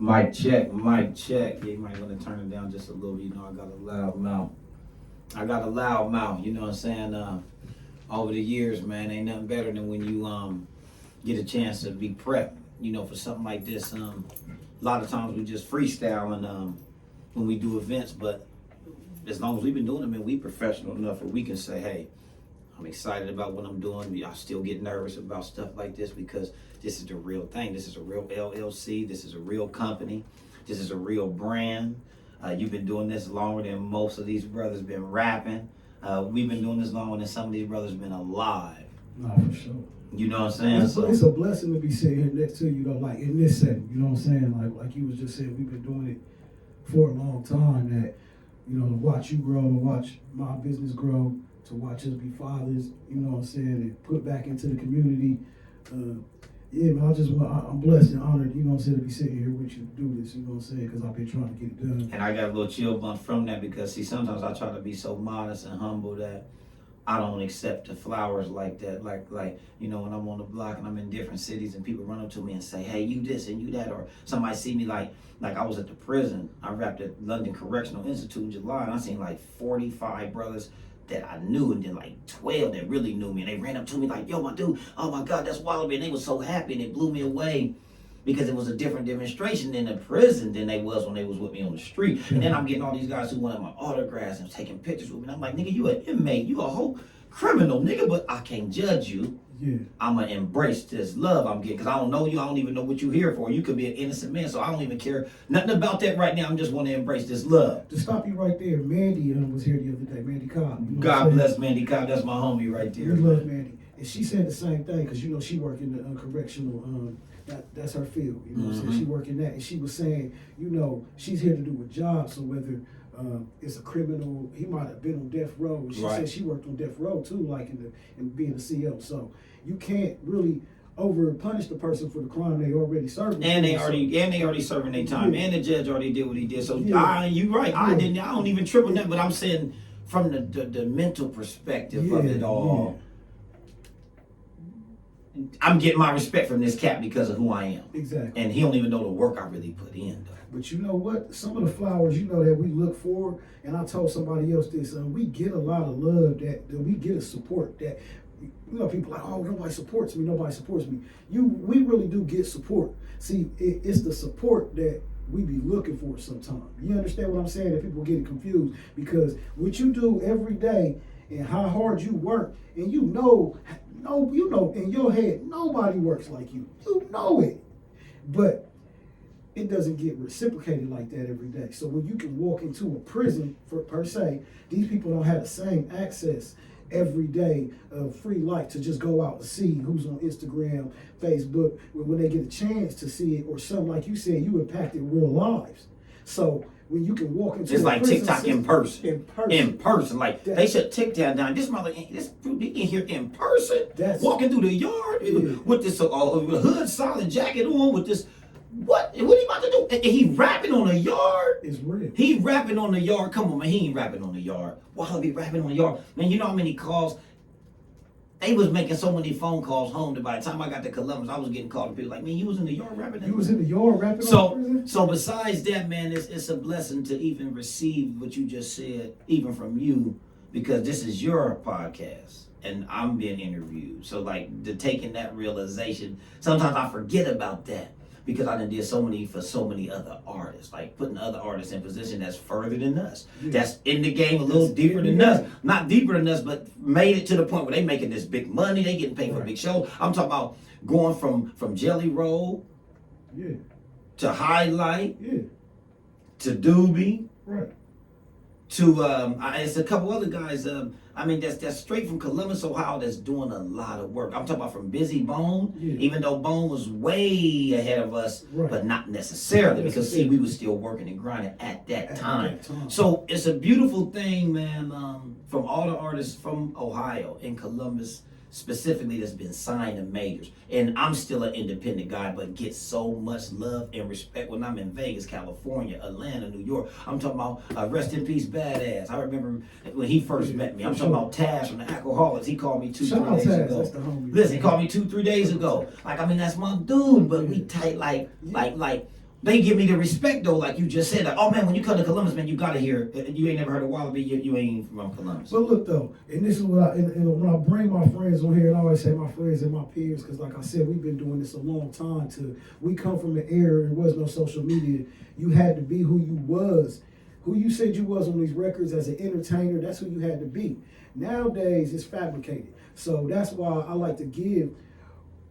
Mic check, mic check. Yeah, you might want to turn it down just a little. You know, I got a loud mouth. You know what I'm saying? Over the years, man, ain't nothing better than when you get a chance to be prepped. You know, for something like this. A lot of times we just freestyle and when we do events, but as long as we've been doing it, man, we professional enough where we can say, hey, I'm excited about what I'm doing. I still get nervous about stuff like this because this is the real thing. This is a real LLC. This is a real company. This is a real brand. You've been doing this longer than most of these brothers been rapping. We've been doing this longer than some of these brothers been alive. No, for sure. You know what I'm saying? It's a blessing to be sitting here next to you, though, like in this setting. You know what I'm saying? Like you was just saying, we've been doing it for a long time. That, you know, to watch you grow, to watch my business grow, to watch us be fathers, you know what I'm saying, and put back into the community. Yeah, man, I'm blessed and honored, you know what I'm saying, to be sitting here with you to do this, you know what I'm saying, because I've been trying to get it done. And I got a little chill bump from that because, see, sometimes I try to be so modest and humble that I don't accept the flowers like that. Like you know, when I'm on the block and I'm in different cities and people run up to me and say, hey, you this and you that, or somebody see me like I was at the prison. I rapped at London Correctional Institute in July, and I seen like 45 brothers that I knew, and then like 12 that really knew me, and they ran up to me like, yo, my dude, oh my God, that's Wallo, and they was so happy, and it blew me away because it was a different demonstration in the prison than they was when they was with me on the street. And then I'm getting all these guys who wanted my autographs and taking pictures with me, and I'm like, nigga, you an inmate, you a whole criminal, nigga, but I can't judge you. Yeah. I'm going to embrace this love I'm getting because I don't know you. I don't even know what you're here for. You could be an innocent man, so I don't even care nothing about that right now. I'm just want to embrace this love. To stop you right there, Mandy was here the other day, Mandy Cobb. You know God bless Mandy Cobb. That's my homie right there. We love Mandy. And she said the same thing because, you know, she work in the correctional, that's her field. You know what I'm saying? She work in that. And she was saying, you know, she's here to do a job, so whether it's a criminal, he might have been on death row. She said she worked on death row too, like in being a CO. So you can't really over punish the person for the crime they already served. And they already serving their time. Yeah. And the judge already did what he did. So you right. Yeah. I don't even trip on that, but I'm saying from the mental perspective of it all. Yeah. I'm getting my respect from this cat because of who I am. Exactly. And he don't even know the work I really put in, though. But you know what? Some of the flowers, you know, that we look for, and I told somebody else this, we get a lot of love, that we get a support that, you know, people like, oh, nobody supports me. We really do get support. See, it's the support that we be looking for sometimes. You understand what I'm saying? That people get it confused, because what you do every day and how hard you work, and you know, in your head, nobody works like you. You know it. But it doesn't get reciprocated like that every day. So when you can walk into a prison, per se, these people don't have the same access every day of free light to just go out and see who's on Instagram, Facebook, when they get a chance to see it, or something like you said, you impacted real lives. So when you can walk into it's like TikTok system, in person. Like they shut TikTok down. This mother, this you can hear in person. Walking through the yard with this hood solid jacket on with this. What he about to do? And he rapping on the yard. It's real. He rapping on the yard. Come on, man. He ain't rapping on the yard. Why be rapping on the yard? Man, you know how many calls? They was making so many phone calls home that by the time I got to Columbus, I was getting called to people like, man, you was in the yard rapping? You was in the yard rapping So besides that, man, it's a blessing to even receive what you just said, even from you, because this is your podcast and I'm being interviewed. So like taking that realization, sometimes I forget about that because I done did so many other artists, like putting other artists in position that's further than us. Yeah. That's in the game a little deeper than us. Not deeper than us, but made it to the point where they making this big money, they getting paid for big shows. I'm talking about going from Jelly Roll to Highlight to Doobie to it's a couple other guys. That's straight from Columbus, Ohio. That's doing a lot of work. I'm talking about from Busy Bone, even though Bone was way ahead of us, but not necessarily because see, we was still working and grinding at that time. So it's a beautiful thing, man. From all the artists from Ohio and Columbus specifically that's been signed to majors. And I'm still an independent guy, but get so much love and respect when I'm in Vegas, California, Atlanta, New York. I'm talking about Rest in Peace Badass. I remember when he first met me. I'm talking about Taz from the Alcoholics. He called me 2-3 days ago. Listen, he called me 2-3 days ago. Like, that's my dude, but we tight like they give me the respect though, like you just said. Like, oh man, when you come to Columbus, man, you gotta hear. You ain't never heard of Wallaby. You ain't from Columbus. But look though, and this is what and when I bring my friends on here, and I always say my friends and my peers, because like I said, we've been doing this a long time. We come from an era there was no social media. You had to be who you was, who you said you was on these records as an entertainer. That's who you had to be. Nowadays, it's fabricated. So that's why I like to give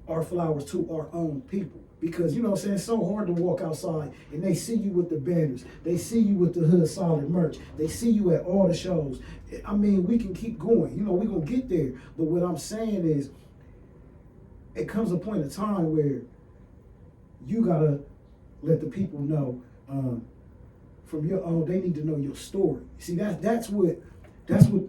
our flowers to our own people. Because, you know what I'm saying, it's so hard to walk outside and they see you with the banners. They see you with the Hood Solid merch. They see you at all the shows. I mean, we can keep going. You know, we're going to get there. But what I'm saying is, it comes a point of time where you got to let the people know from your own, they need to know your story. See, that's what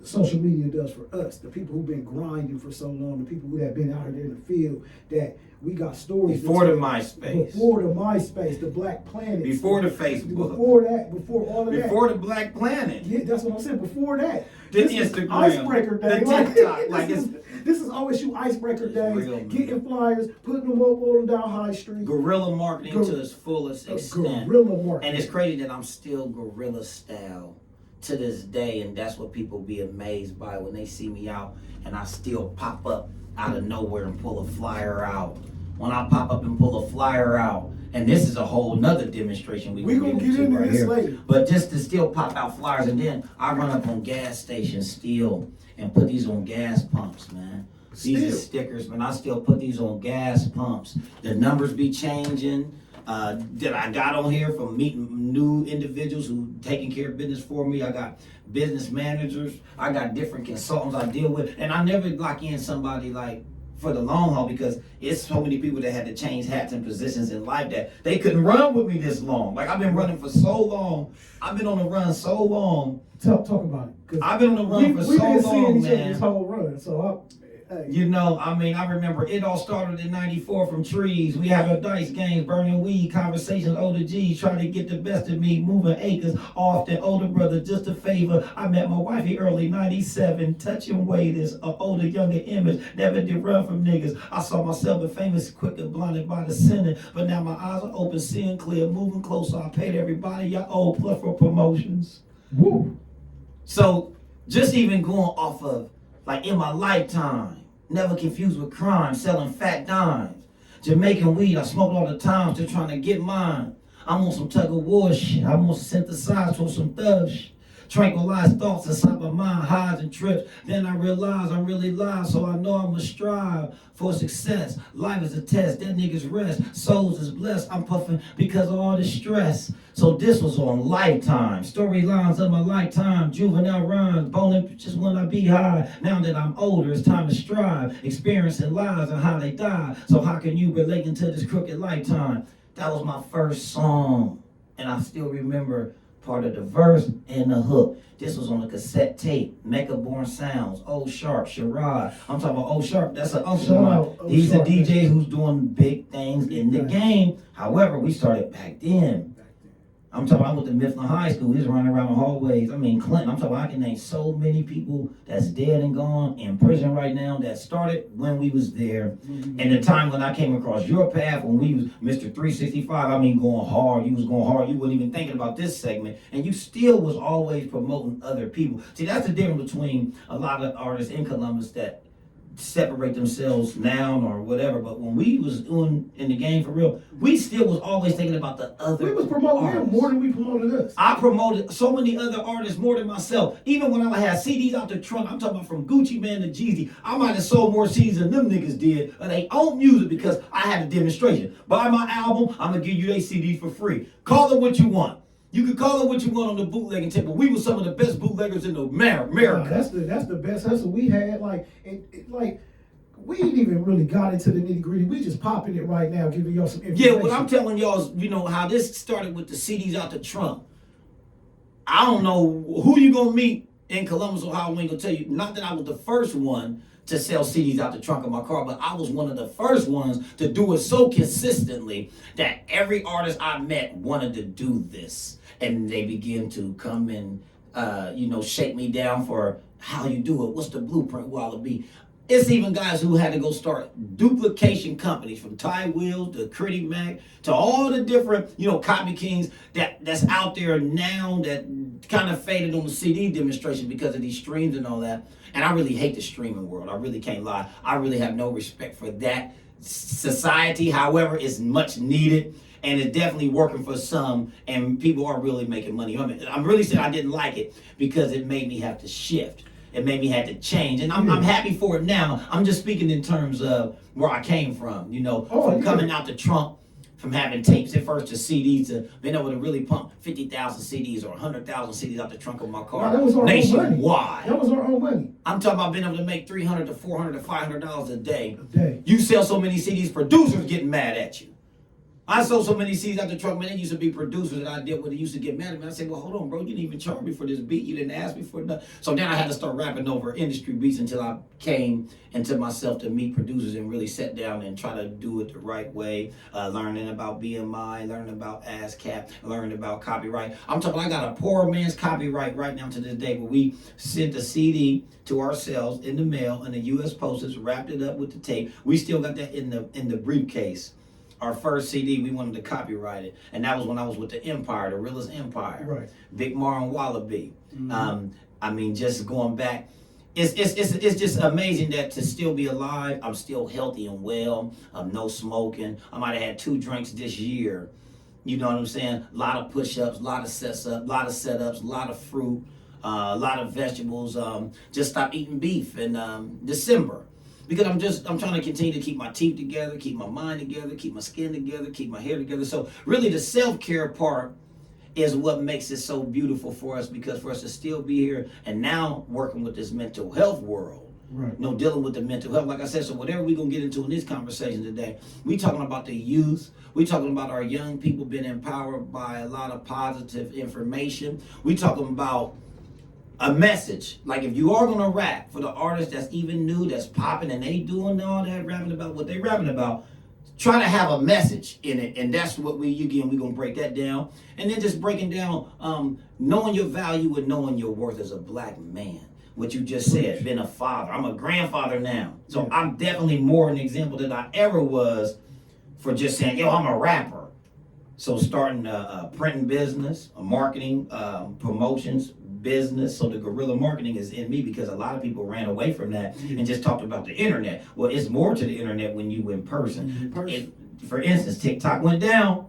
social media does for us. The people who've been grinding for so long, the people who have been out there in the field, that we got stories. Before the MySpace. Before the MySpace, the Black Planet. Before the Facebook. Before that, before all of that. Before the Black Planet. Yeah, that's what I'm saying. Before that. The this Instagram. Icebreaker Day. The TikTok. Like this is OSU Icebreaker Days. Real, getting flyers, putting them up on down High Street. Guerrilla marketing to its fullest extent. Guerrilla marketing. And it's crazy that I'm still guerrilla style to this day, and that's what people be amazed by when they see me out and I still pop up out of nowhere and pull a flyer out. When I pop up and pull a flyer out, and this is a whole nother demonstration we gonna get into right this here. later. But just to still pop out flyers, and then I run up on gas stations still and put these on gas pumps, man. These are stickers, man. I still put these on gas pumps. The numbers be changing. That I got on here from meeting new individuals who taking care of business for me. I got business managers. I got different consultants I deal with, and I never lock in somebody like for the long haul, because it's so many people that had to change hats and positions in life that they couldn't run with me this long. Like, I've been running for so long. I've been on the run so long. Talk about it. I've been on the run for so long, We've been seeing each other man. this whole run, so hey. You know, I mean, I remember it all started in '94 from trees. We had our dice games, burning weed, conversations, older G's, trying to get the best of me, moving acres, often older brother, just a favor. I met my wifey early '97, touching weight is an older, younger image, never did run from niggas. I saw myself a famous, quick and blinded by the sinning, but now my eyes are open, seeing clear, moving closer. I paid everybody y'all owe, plus for promotions. Woo. So, just even going off of, like, in my lifetime, never confused with crime, selling fat dimes. Jamaican weed, I smoked all the time, still trying to get mine. I'm on some tug of war shit, I'm on synthesized for some thug shit. Tranquilized thoughts inside my mind, highs and trips. Then I realize I'm really live, so I know I must strive for success. Life is a test, that niggas rest. Souls is blessed, I'm puffing because of all the stress. So this was on Lifetime. Storylines of my lifetime, juvenile rhymes, bowling pictures when I be high. Now that I'm older, it's time to strive. Experiencing lives and how they die. So how can you relate into this crooked lifetime? That was my first song. And I still remember part of the verse and the hook. This was on a cassette tape, Mecca Born Sounds, Old Sharp, Sherrod. I'm talking about Old Sharp, that's an uncle of mine. He's a DJ who's doing big things in the game. However, we started back then. I'm talking about, I went to Mifflin High School. He was running around the hallways. I mean, Clinton, I'm talking about, I can name so many people that's dead and gone in prison right now that started when we was there. And the time when I came across your path, when we was Mr. 365, I mean, going hard. You was going hard. You wasn't even thinking about this segment. And you still was always promoting other people. See, that's the difference between a lot of artists in Columbus that separate themselves now or whatever, but when we was doing in the game for real, we still was always thinking about the other. We was promoting them more than we promoted us. I promoted so many other artists more than myself. Even when I had CDs out the trunk, I'm talking about from Gucci Man to Jeezy, I might have sold more CDs than them niggas did, and they own music because I had a demonstration. Buy my album, I'm gonna give you a CD for free. Call it what you want. You can call it what you want on the bootlegging tip, but we were some of the best bootleggers in the America. That's the best hustle we had. Like we ain't even really got into the nitty gritty. We just popping it right now, giving y'all some information. Yeah, what I'm telling y'all is, you know, how this started with the CDs out the trunk. I don't know who you gonna meet in Columbus, Ohio. I ain't gonna tell you. Not that I was the first one to sell CDs out the trunk of my car, but I was one of the first ones to do it so consistently that every artist I met wanted to do this. And they begin to come and, shake me down for how you do it. What's the blueprint, Wallaby? It's even guys who had to go start duplication companies, from Ty Wheels to Critic Mac to all the different, copy kings that's out there now that kind of faded on the CD demonstration because of these streams and all that. And I really hate the streaming world. I really can't lie. I really have no respect for that society. However, it's much needed. And it's definitely working for some, and people are really making money. I'm really saying I didn't like it because it made me have to shift. It made me have to change, and I'm happy for it now. I'm just speaking in terms of where I came from, from coming out the trunk, from having tapes at first to CDs, to being able to really pump 50,000 CDs or 100,000 CDs out the trunk of my car nationwide. That was our own money. I'm talking about being able to make $300 to $400 to $500 a day. You sell so many CDs, producers getting mad at you. I sold so many CDs out the truck, man. They used to be producers that I dealt with. They used to get mad at me. I said, well, hold on, bro. You didn't even charge me for this beat. You didn't ask me for nothing. So then I had to start rapping over industry beats until I came into myself to meet producers and really sit down and try to do it the right way. Learning about BMI, learning about ASCAP, learning about copyright. I'm talking, I got a poor man's copyright right now to this day, but we sent a CD to ourselves in the mail, and the U.S. Postage wrapped it up with the tape. We still got that in the briefcase. Our first CD, we wanted to copyright it, and that was when I was with the Empire, the realest Empire, right? Big Mar and Wallaby. Just going back, it's just amazing that to still be alive. I'm still healthy and well. No smoking. I might have had 2 drinks this year. You know what I'm saying? A lot of push-ups, a lot of setups, a lot of fruit, a lot of vegetables. Just stopped eating beef in December. Because I'm trying to continue to keep my teeth together, keep my mind together, keep my skin together, keep my hair together. So really the self-care part is what makes it so beautiful for us, because for us to still be here and now working with this mental health world, right? Dealing with the mental health, like I said. So whatever we're going to get into in this conversation today, we talking about the youth. We talking about our young people being empowered by a lot of positive information. We talking about a message. Like, if you are gonna rap, for the artist that's even new, that's popping, and they doing all that, rapping about what they rapping about, try to have a message in it. And that's what we're gonna break that down. And then just breaking down knowing your value and knowing your worth as a black man. What you just said, being a father. I'm a grandfather now. So I'm definitely more an example than I ever was for just saying, yo, I'm a rapper. So starting a printing business, a marketing, promotions business. So the guerrilla marketing is in me, because a lot of people ran away from that and just talked about the internet. Well, it's more to the internet when you in person. For instance, TikTok went down.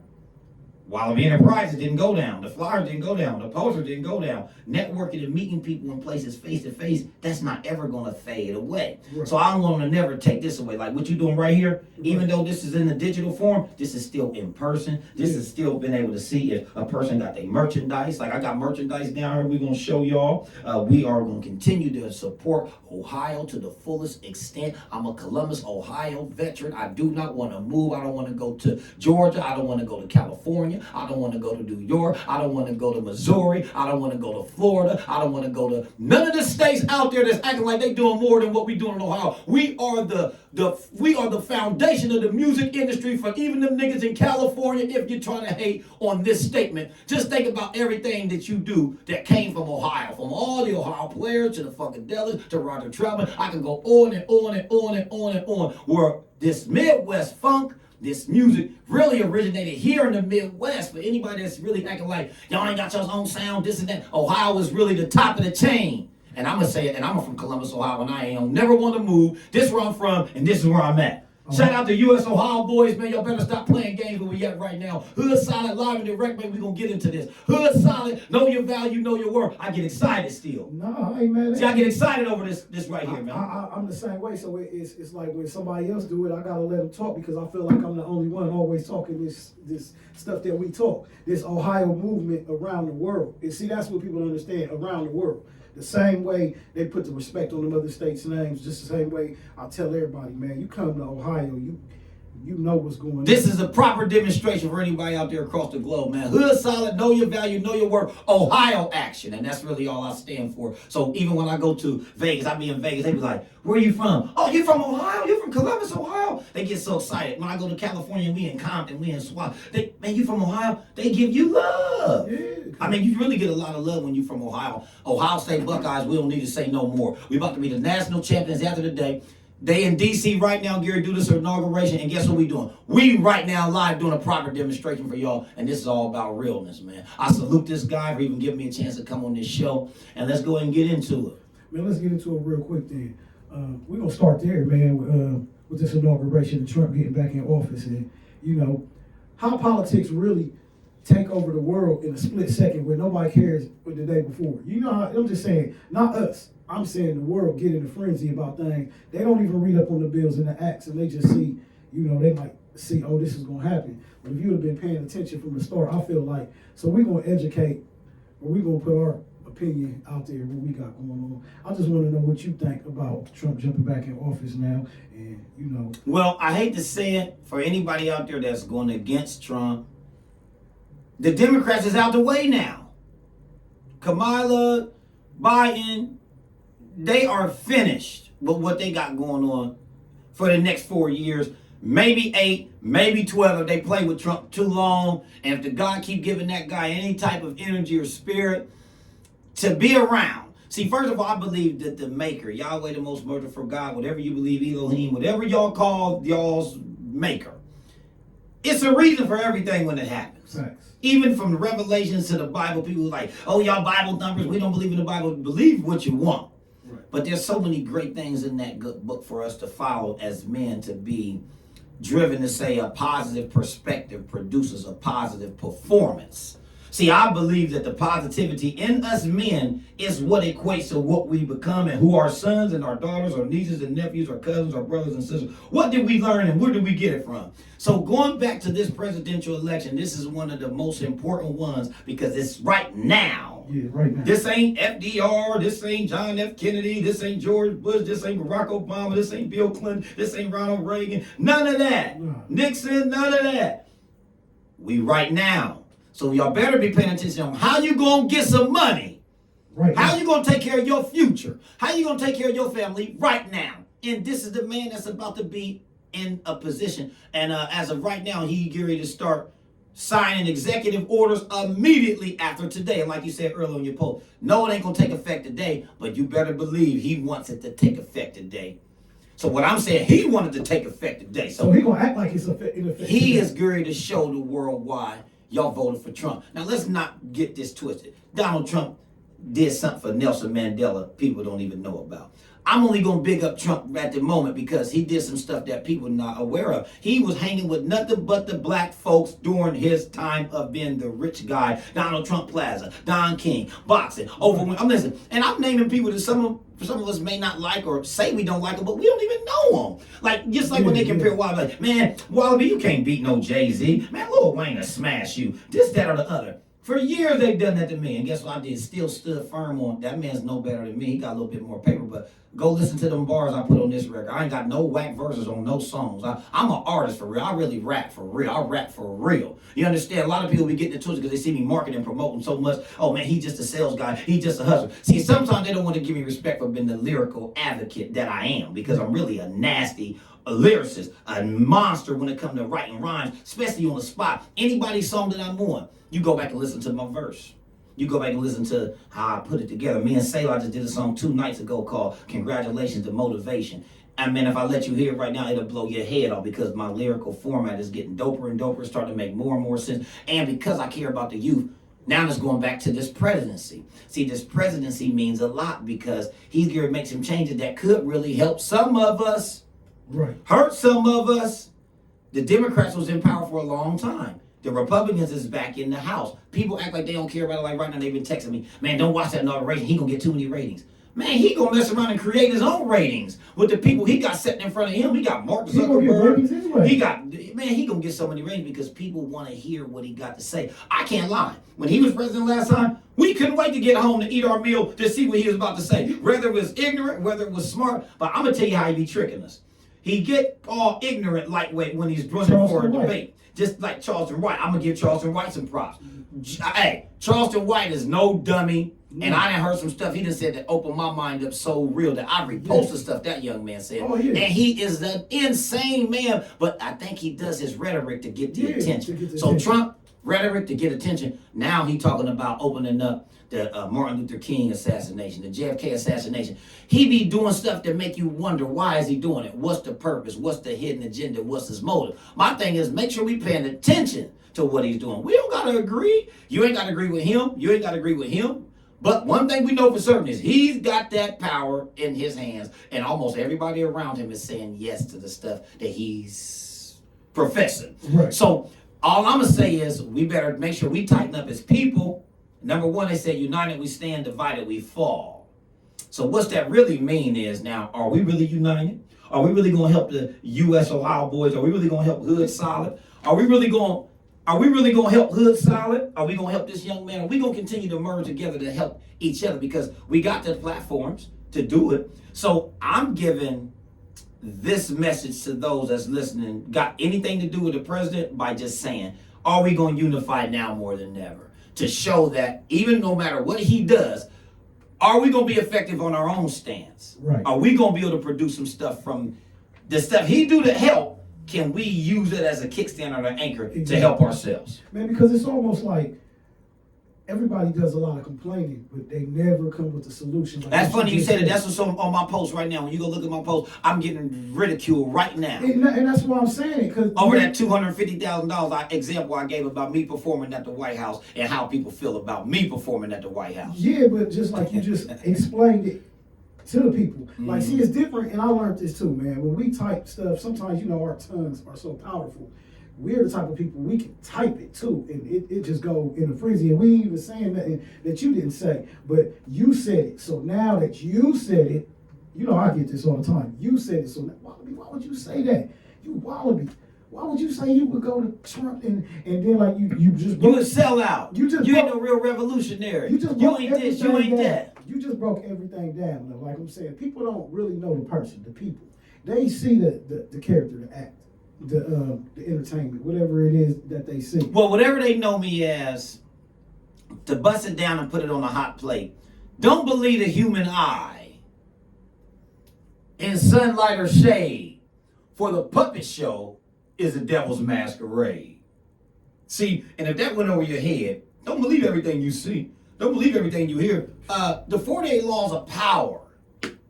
Wallo Enterprises didn't go down. The flyers didn't go down. The posters didn't go down. Networking and meeting people in places face to face, that's not ever going to fade away. Right. So I'm going to never take this away. Like what you're doing right here, even though this is in the digital form, this is still in person. This is still been able to see if a person got their merchandise. Like I got merchandise down here we're going to show y'all. We are going to continue to support Ohio to the fullest extent. I'm a Columbus, Ohio veteran. I do not want to move. I don't want to go to Georgia. I don't want to go to California. I don't want to go to New York. I don't want to go to Missouri. I don't want to go to Florida. I don't want to go to none of the states out there that's acting like they doing more than what we doing in Ohio. We are the foundation of the music industry for even them niggas in California. If you're trying to hate on this statement, just think about everything that you do that came from Ohio, from all the Ohio players to the Funkadelics to Roger Troutman. I can go on and on and on and on and on. Where this Midwest funk, this music really originated here in the Midwest. For anybody that's really acting like y'all ain't got your own sound, this and that, Ohio is really the top of the chain. And I'm gonna say it, and I'm from Columbus, Ohio, and I ain't never want to move. This is where I'm from, and this is where I'm at. Shout out to U.S. Ohio boys, man. Y'all better stop playing games where we at right now. Hood Solid, live and direct, man. We gonna get into this. Hood Solid, know your value, know your worth. I get excited still. No, I ain't mad at. See, I get excited over this right here, man. I'm the same way. So it's like when somebody else do it, I gotta let them talk, because I feel like I'm the only one always talking this stuff that we talk. This Ohio movement around the world. And see, that's what people don't understand, around the world. The same way they put the respect on them other states' names, just the same way I tell everybody, man, you come to Ohio, you know what's going on. This is a proper demonstration for anybody out there across the globe, man. Hood Solid, know your value, know your worth, Ohio action. And that's really all I stand for. So even when I go to Vegas, I be in Vegas, they be like, where are you from? Oh, you from Ohio? You from Columbus, Ohio? They get so excited. When I go to California, we in Compton, we in Swat. Man, you from Ohio? They give you love. Yeah. I mean, you really get a lot of love when you from Ohio. Ohio State Buckeyes, we don't need to say no more. We about to be the national champions after the day. They in D.C. right now, Gary, do this inauguration, and guess what we doing? We right now live doing a proper demonstration for y'all, and this is all about realness, man. I salute this guy for even giving me a chance to come on this show, and let's go ahead and get into it. Man, let's get into it real quick then. We're going to start there, man, with this inauguration and Trump getting back in office, and, you know, how politics really take over the world in a split second where nobody cares what the day before. You know how, I'm just saying, not us. I'm saying the world get in a frenzy about things. They don't even read up on the bills and the acts, and they just see, you know, they might see, oh, this is going to happen. But if you would have been paying attention from the start, I feel like, so we're going to educate, or we're going to put our opinion out there, what we got going on. I just want to know what you think about Trump jumping back in office now, and, you know. Well, I hate to say it, for anybody out there that's going against Trump, the Democrats is out the way now. Kamala, Biden, they are finished with what they got going on for the next 4 years. Maybe 8, maybe 12 if they play with Trump too long. And if the God keep giving that guy any type of energy or spirit to be around. See, first of all, I believe that the maker, Yahweh, the most merciful God, whatever you believe, Elohim, whatever y'all call y'all's maker, it's a reason for everything when it happens. Facts. Even from the Revelations to the Bible, people are like, oh, y'all Bible thumpers, we don't believe in the Bible. Believe what you want. Right. But there's so many great things in that good book for us to follow as men, to be driven to say a positive perspective produces a positive performance. See, I believe that the positivity in us men is what equates to what we become and who our sons and our daughters, our nieces and nephews, our cousins, our brothers and sisters. What did we learn and where did we get it from? So going back to this presidential election, this is one of the most important ones because it's right now. Yeah, right now. This ain't FDR, this ain't John F. Kennedy, this ain't George Bush, this ain't Barack Obama, this ain't Bill Clinton, this ain't Ronald Reagan. None of that. No. Nixon, none of that. We right now. So y'all better be paying attention on how you gonna get some money. Right. How you gonna take care of your future? How you gonna take care of your family right now? And this is the man that's about to be in a position. And as of right now, he getting ready to start signing executive orders immediately after today. And like you said earlier in your post, no, it ain't gonna take effect today, but you better believe he wants it to take effect today. So what I'm saying, he wanted to take effect today. So he gonna act like it's in effect. He today. is going to show the world why y'all voted for Trump. Now, let's not get this twisted. Donald Trump did something for Nelson Mandela people don't even know about. I'm only going to big up Trump at the moment because he did some stuff that people are not aware of. He was hanging with nothing but the black folks during his time of being the rich guy. Donald Trump Plaza, Don King, boxing, Overwhelm. I'm listening. And I'm naming people that some of us may not like or say we don't like them, but we don't even know them. Like, just like when they compare Wallo, like, man, Wallo, you can't beat no Jay-Z. Man, Lil Wayne will smash you. This, that, or the other. For years, they've done that to me. And guess what I did? Still stood firm on that man's no better than me. He got a little bit more paper, but go listen to them bars I put on this record. I ain't got no whack verses on no songs. I'm an artist for real. I really rap for real. I rap for real. You understand? A lot of people be getting into it because they see me marketing and promoting so much. Oh, man, he just a sales guy. He just a hustler. See, sometimes they don't want to give me respect for being the lyrical advocate that I am because I'm really a nasty lyricist, a monster when it comes to writing rhymes, especially on the spot. Anybody's song that I'm on, you go back and listen to my verse. You go back and listen to how I put it together. Me and Sailor just did a song 2 nights ago called Congratulations to Motivation. I mean, if I let you hear it right now, it'll blow your head off because my lyrical format is getting doper and doper, starting to make more and more sense. And because I care about the youth, now it's going back to this presidency. See, this presidency means a lot because he's going to make some changes that could really help some of us, right, hurt some of us. The Democrats was in power for a long time. The Republicans is back in the House. People act like they don't care about it. Like right now, they've been texting me, man, don't watch that inauguration. He gonna get too many ratings. Man, he gonna mess around and create his own ratings with the people he got sitting in front of him. He got Mark Zuckerberg. Anyway. He gonna get so many ratings because people want to hear what he got to say. I can't lie. When he was president last time, we couldn't wait to get home to eat our meal to see what he was about to say. Whether it was ignorant, whether it was smart. But I'm gonna tell you how he be tricking us. He get all ignorant lightweight when he's running for a debate. Just like Charleston White. I'm going to give Charleston White some props. Hey, Charleston White is no dummy. And I done heard some stuff he done said that opened my mind up so real that I reposted stuff that young man said. Oh, yeah. And he is an insane man. But I think he does his rhetoric to get the attention. So Trump, rhetoric to get attention. Now he talking about opening up the Martin Luther King assassination, the JFK assassination. He be doing stuff that make you wonder, why is he doing it? What's the purpose? What's the hidden agenda? What's his motive? My thing is, make sure we paying attention to what he's doing. We don't got to agree. You ain't got to agree with him. You ain't got to agree with him. But one thing we know for certain is he's got that power in his hands, and almost everybody around him is saying yes to the stuff that he's professing. Right. So all I'm going to say is we better make sure we tighten up as people. Number one, they said, united we stand, divided we fall. So what's that really mean is, now, are we really united? Are we really going to help the U.S. Ohio boys? Are we really going to help Hood Solid? Are we really going to help Hood Solid? Are we going to help this young man? Are we going to continue to merge together to help each other? Because we got the platforms to do it. So I'm giving this message to those that's listening. Got anything to do with the president? By just saying, are we going to unify now more than ever? To show that even no matter what he does, are we going to be effective on our own stance? Right. Are we going to be able to produce some stuff from the stuff he do to help? Can we use it as a kickstand or an anchor to help ourselves? Man, because it's almost like everybody does a lot of complaining, but they never come with a solution. Like That's funny you say that. That's what's on my post right now. When you go look at my post, I'm getting ridiculed right now. And that's why I'm saying it. Cause over that $250,000 example I gave about me performing at the White House and how people feel about me performing at the White House. Yeah, but just like you just explained it to the people. Like, see, it's different, and I learned this too, man. When we type stuff, sometimes, you know, our tongues are so powerful. We're the type of people, we can type it too, and it just go in a frenzy. And we ain't even saying nothing that you didn't say, but you said it. So now that you said it, you know, I get this all the time. You said it, so now, Wallaby, why would you say that? You Wallaby. Why would you say you would go to Trump and then like you just You a sellout. You ain't no real revolutionary. You ain't this, you ain't that. You just broke everything down. Though. Like I'm saying, people don't really know the person, the people. They see the character, the act, the entertainment, whatever it is that they see. Well, whatever they know me as, to bust it down and put it on a hot plate. Don't believe the human eye in sunlight or shade, for the puppet show is the devil's masquerade. See, and if that went over your head, don't believe everything you see. Don't believe everything you hear. The 48 laws of power.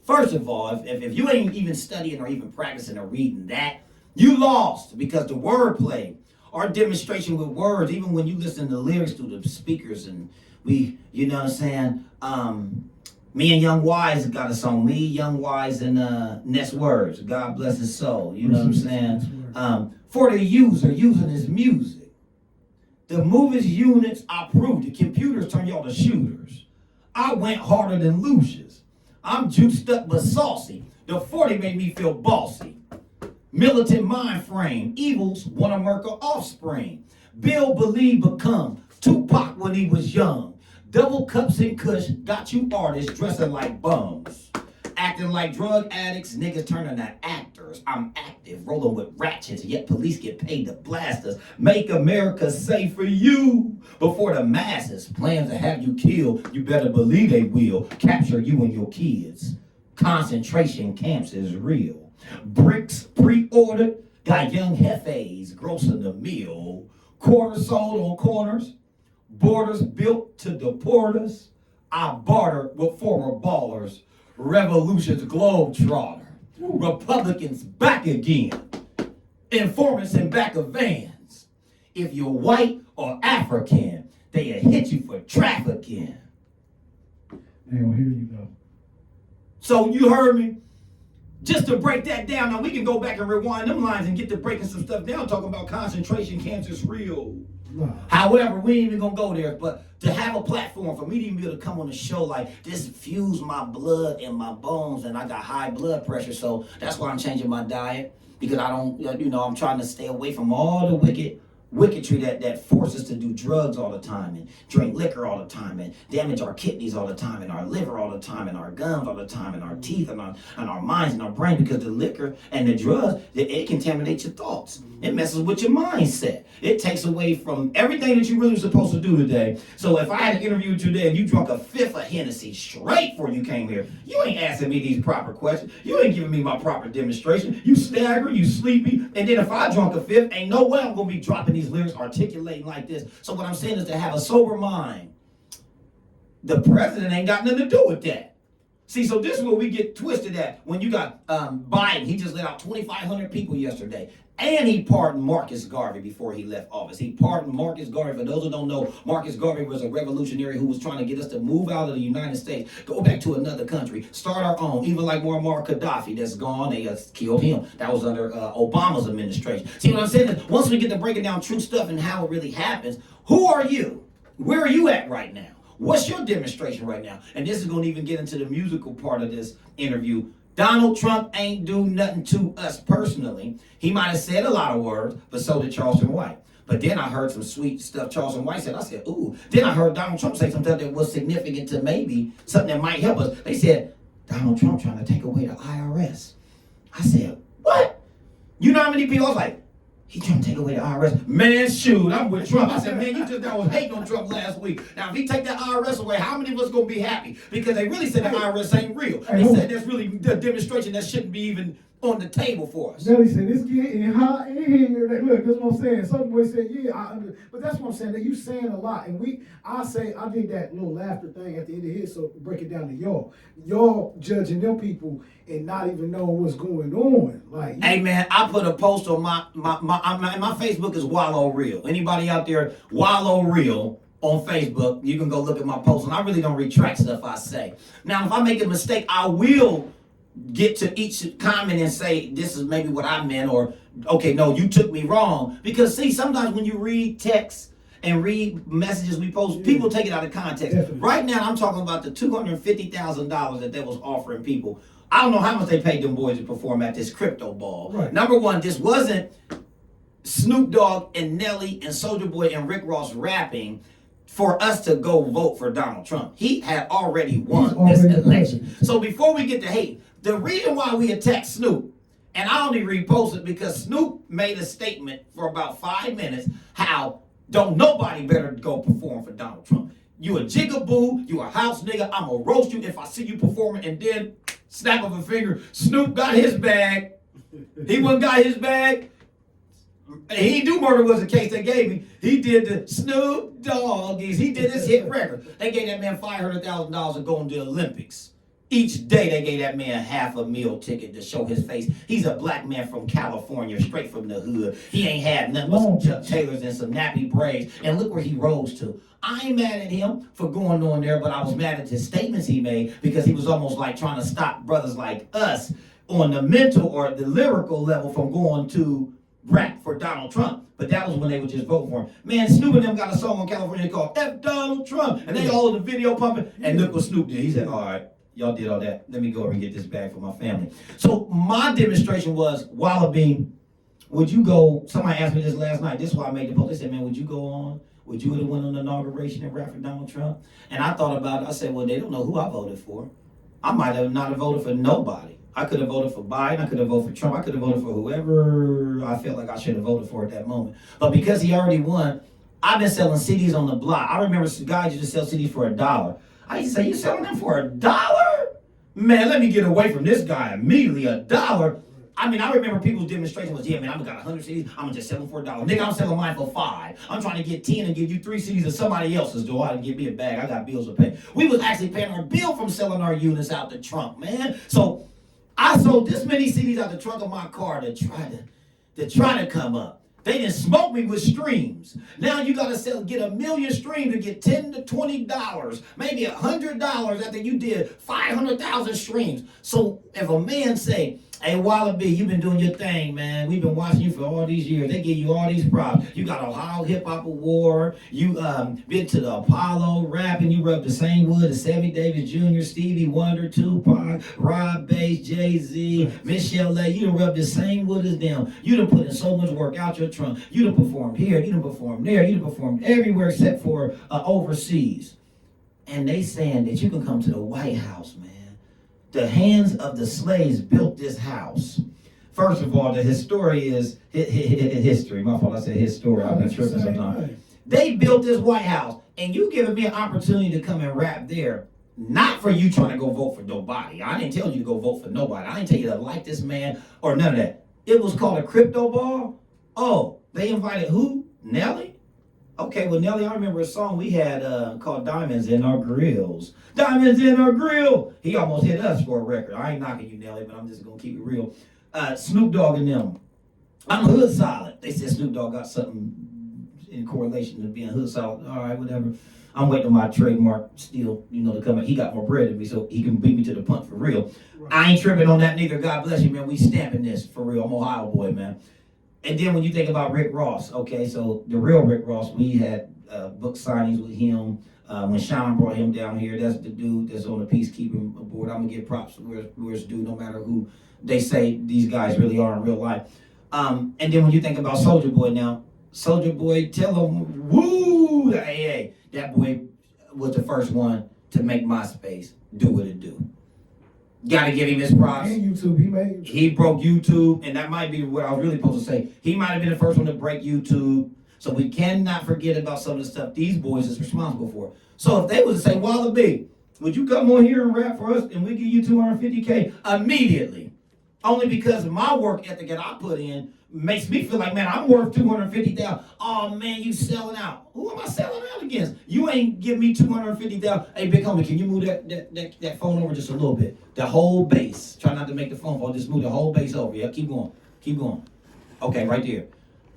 First of all, if you ain't even studying or even practicing or reading that, you lost, because the wordplay, our demonstration with words, even when you listen to lyrics through the speakers, and we, you know what I'm saying? Me and Young Wise got a song. Me, Young Wise, and Ness Words. God bless his soul. You know what I'm saying? For the user using his music. The movies units I proved. The computers turn y'all to shooters. I went harder than Lucius. I'm juiced up but saucy. The 40 made me feel bossy. Militant mind frame. Evils want to murk her offspring. Bill believe become Tupac when he was young. Double cups and kush got you artists dressing like bums. Acting like drug addicts, niggas turning to actors. I'm active, rolling with ratchets, yet police get paid to blast us. Make America safe for you before the masses plan to have you killed. You better believe they will capture you and your kids. Concentration camps is real. Bricks pre-ordered, got young hefes grossing the meal. Quarters sold on corners, borders built to deport us. I barter with former ballers. Revolution's globetrotter. Republicans back again. Informants in back of vans. If you're white or African, they'll hit you for trafficking. They don't hear you though. So you heard me? Just to break that down, now we can go back and rewind them lines and get to breaking some stuff down, talking about concentration camps is real. Wow. However, we ain't even gonna go there, but to have a platform for me to even be able to come on the show like this, fuse my blood and my bones, and I got high blood pressure, so that's why I'm changing my diet, because I don't, you know, I'm trying to stay away from all the wicketry that forces us to do drugs all the time and drink liquor all the time and damage our kidneys all the time and our liver all the time and our gums all the time and our teeth and our minds and our brain, because the liquor and the drugs, it contaminates your thoughts. It messes with your mindset. It takes away from everything that you really were supposed to do today. So if I had an interview with you today and you drunk a fifth of Hennessy straight before you came here, you ain't asking me these proper questions. You ain't giving me my proper demonstration. You stagger, you sleepy, and then if I drunk a fifth, ain't no way I'm going to be dropping these lyrics, articulating like this. So what I'm saying is to have a sober mind. The president ain't got nothing to do with that. See, so this is where we get twisted at. When you got Biden, he just let out 2,500 people yesterday. And he pardoned Marcus Garvey before he left office. He pardoned Marcus Garvey. For those who don't know, Marcus Garvey was a revolutionary who was trying to get us to move out of the United States, go back to another country, start our own. Even like Muammar Gaddafi that's gone, they killed him. That was under Obama's administration. See what I'm saying? Is once we get to breaking down true stuff and how it really happens, who are you? Where are you at right now? What's your demonstration right now? And this is going to even get into the musical part of this interview. Donald Trump ain't do nothing to us personally. He might have said a lot of words, but so did Charleston White. But then I heard some sweet stuff Charleston White said. I said, ooh. Then I heard Donald Trump say something that was significant to maybe something that might help us. They said, Donald Trump trying to take away the IRS. I said, what? You know how many people? I was like, he trying to take away the IRS. Man, shoot, I'm with Trump. I said, man, you just was hating on Trump last week. Now, if he take that IRS away, how many of us going to be happy? Because they really said the IRS ain't real. They said that's really the demonstration that shouldn't be even on the table for us. Nelly said, it's getting hot in here. Look, that's what I'm saying. Some boy said, yeah, but that's what I'm saying. That you saying a lot. And I did that little laughter thing at the end of here, so break it down to y'all. Y'all judging them people and not even knowing what's going on. Like, hey man, I put a post on my Facebook is Wallo Reall. Anybody out there, Wallo Reall on Facebook, you can go look at my post. And I really don't retract stuff I say. Now, if I make a mistake, I will get to each comment and say, this is maybe what I meant, or, okay, no, you took me wrong. Because, see, sometimes when you read text and read messages we post, people take it out of context. Definitely. Right now, I'm talking about the $250,000 that they was offering people. I don't know how much they paid them boys to perform at this crypto ball. Right. Number one, this wasn't Snoop Dogg and Nelly and Soulja Boy and Rick Ross rapping for us to go vote for Donald Trump. He had already won this election. So before we get to hate, the reason why we attacked Snoop, and I only reposted because Snoop made a statement for about 5 minutes how don't nobody better go perform for Donald Trump. You a jigaboo, you a house nigga, I'm gonna roast you if I see you performing, and then snap of a finger, Snoop got his bag. He wouldn't got his bag. He didn't do Murder Was the Case they gave me. He did the Snoop Doggies. He did his hit record. They gave that man $500,000 to go into the Olympics. Each day they gave that man half a meal ticket to show his face. He's a black man from California, straight from the hood. He ain't had nothing but some Chuck Taylors and some nappy braids. And look where he rose to. I ain't mad at him for going on there, but I was mad at his statements he made because he was almost like trying to stop brothers like us on the mental or the lyrical level from going to rap for Donald Trump. But that was when they were just voting for him. Man, Snoop and them got a song on California called F Donald Trump. And they all in the video pumping. And look what Snoop did. He said, all right, y'all did all that. Let me go over and get this bag for my family. So my demonstration was, Wallaby, would you go, somebody asked me this last night. This is why I made the post. They said, man, would you go on? Would you have went on the inauguration and rap for Donald Trump? And I thought about it. I said, well, they don't know who I voted for. I might have not have voted for nobody. I could have voted for Biden. I could have voted for Trump. I could have voted for whoever I felt like I should have voted for at that moment. But because he already won, I've been selling CDs on the block. I remember guys used to sell CDs for $1. I used to say, you selling them for $1? Man, let me get away from this guy immediately. $1? I mean, I remember people's demonstration was, yeah, man, I'm got 100 CDs. I'm going to just sell them for $1. Nigga, I'm selling mine for $5. I'm trying to get 10 and give you 3 CDs of somebody else's. Do I give me a bag? I got bills to pay. We was actually paying our bill from selling our units out to Trump, man. So I sold this many CDs out the trunk of my car to try to come up. They didn't smoke me with streams. Now you gotta get 1 million streams to get $10 to $20, maybe $100 after you did 500,000 streams. So if a man say, hey, Wallaby, you've been doing your thing, man. We've been watching you for all these years. They give you all these props. You got Ohio Hip Hop Award. You been to the Apollo rapping. You rubbed the same wood as Sammy Davis Jr., Stevie Wonder, Tupac, Rob Bass, Jay-Z, Michelle A. You done rubbed the same wood as them. You done put in so much work out your trunk. You done performed here. You done performed there. You done performed everywhere except for overseas. And they saying that you can come to the White House, man. The hands of the slaves built this house. First of all, the story is history. My fault, I said his story. I've been tripping sometimes. They built this White House, and you giving me an opportunity to come and rap there, not for you trying to go vote for nobody. I didn't tell you to go vote for nobody. I didn't tell you to like this man or none of that. It was called a crypto ball. Oh, they invited who? Nelly? Okay, well, Nelly, I remember a song we had called Diamonds in Our Grills. Diamonds in Our Grill. He almost hit us for a record. I ain't knocking you, Nelly, but I'm just going to keep it real. Snoop Dogg and them. I'm hood solid. They said Snoop Dogg got something in correlation to being hood solid. All right, whatever. I'm waiting on my trademark still, to come out. He got more bread than me, so he can beat me to the punch for real. Right. I ain't tripping on that neither. God bless you, man. We stamping this for real. I'm Ohio boy, man. And then when you think about Rick Ross, okay, so the real Rick Ross, we had book signings with him. When Sean brought him down here, that's the dude that's on the peacekeeping board. I'm going to give props where it's due, no matter who they say these guys really are in real life. And then when you think about Soulja Boy now, Soulja Boy, tell him, woo, hey, that boy was the first one to make MySpace do what it do. Gotta give him his props. And YouTube, he broke YouTube, and that might be what I was really supposed to say. He might have been the first one to break YouTube. So we cannot forget about some of the stuff these boys is responsible for. So if they was to say, Wallo B, would you come on here and rap for us and we give you $250K immediately? Only because of my work ethic that I put in makes me feel like, man, I'm worth $250,000. Oh man, you selling out. Who am I selling out against? You ain't give me $250,000. Hey, big homie, can you move that phone over just a little bit? The whole base. Try not to make the phone fall. Just move the whole base over. Yeah, keep going. Keep going. Okay, right there.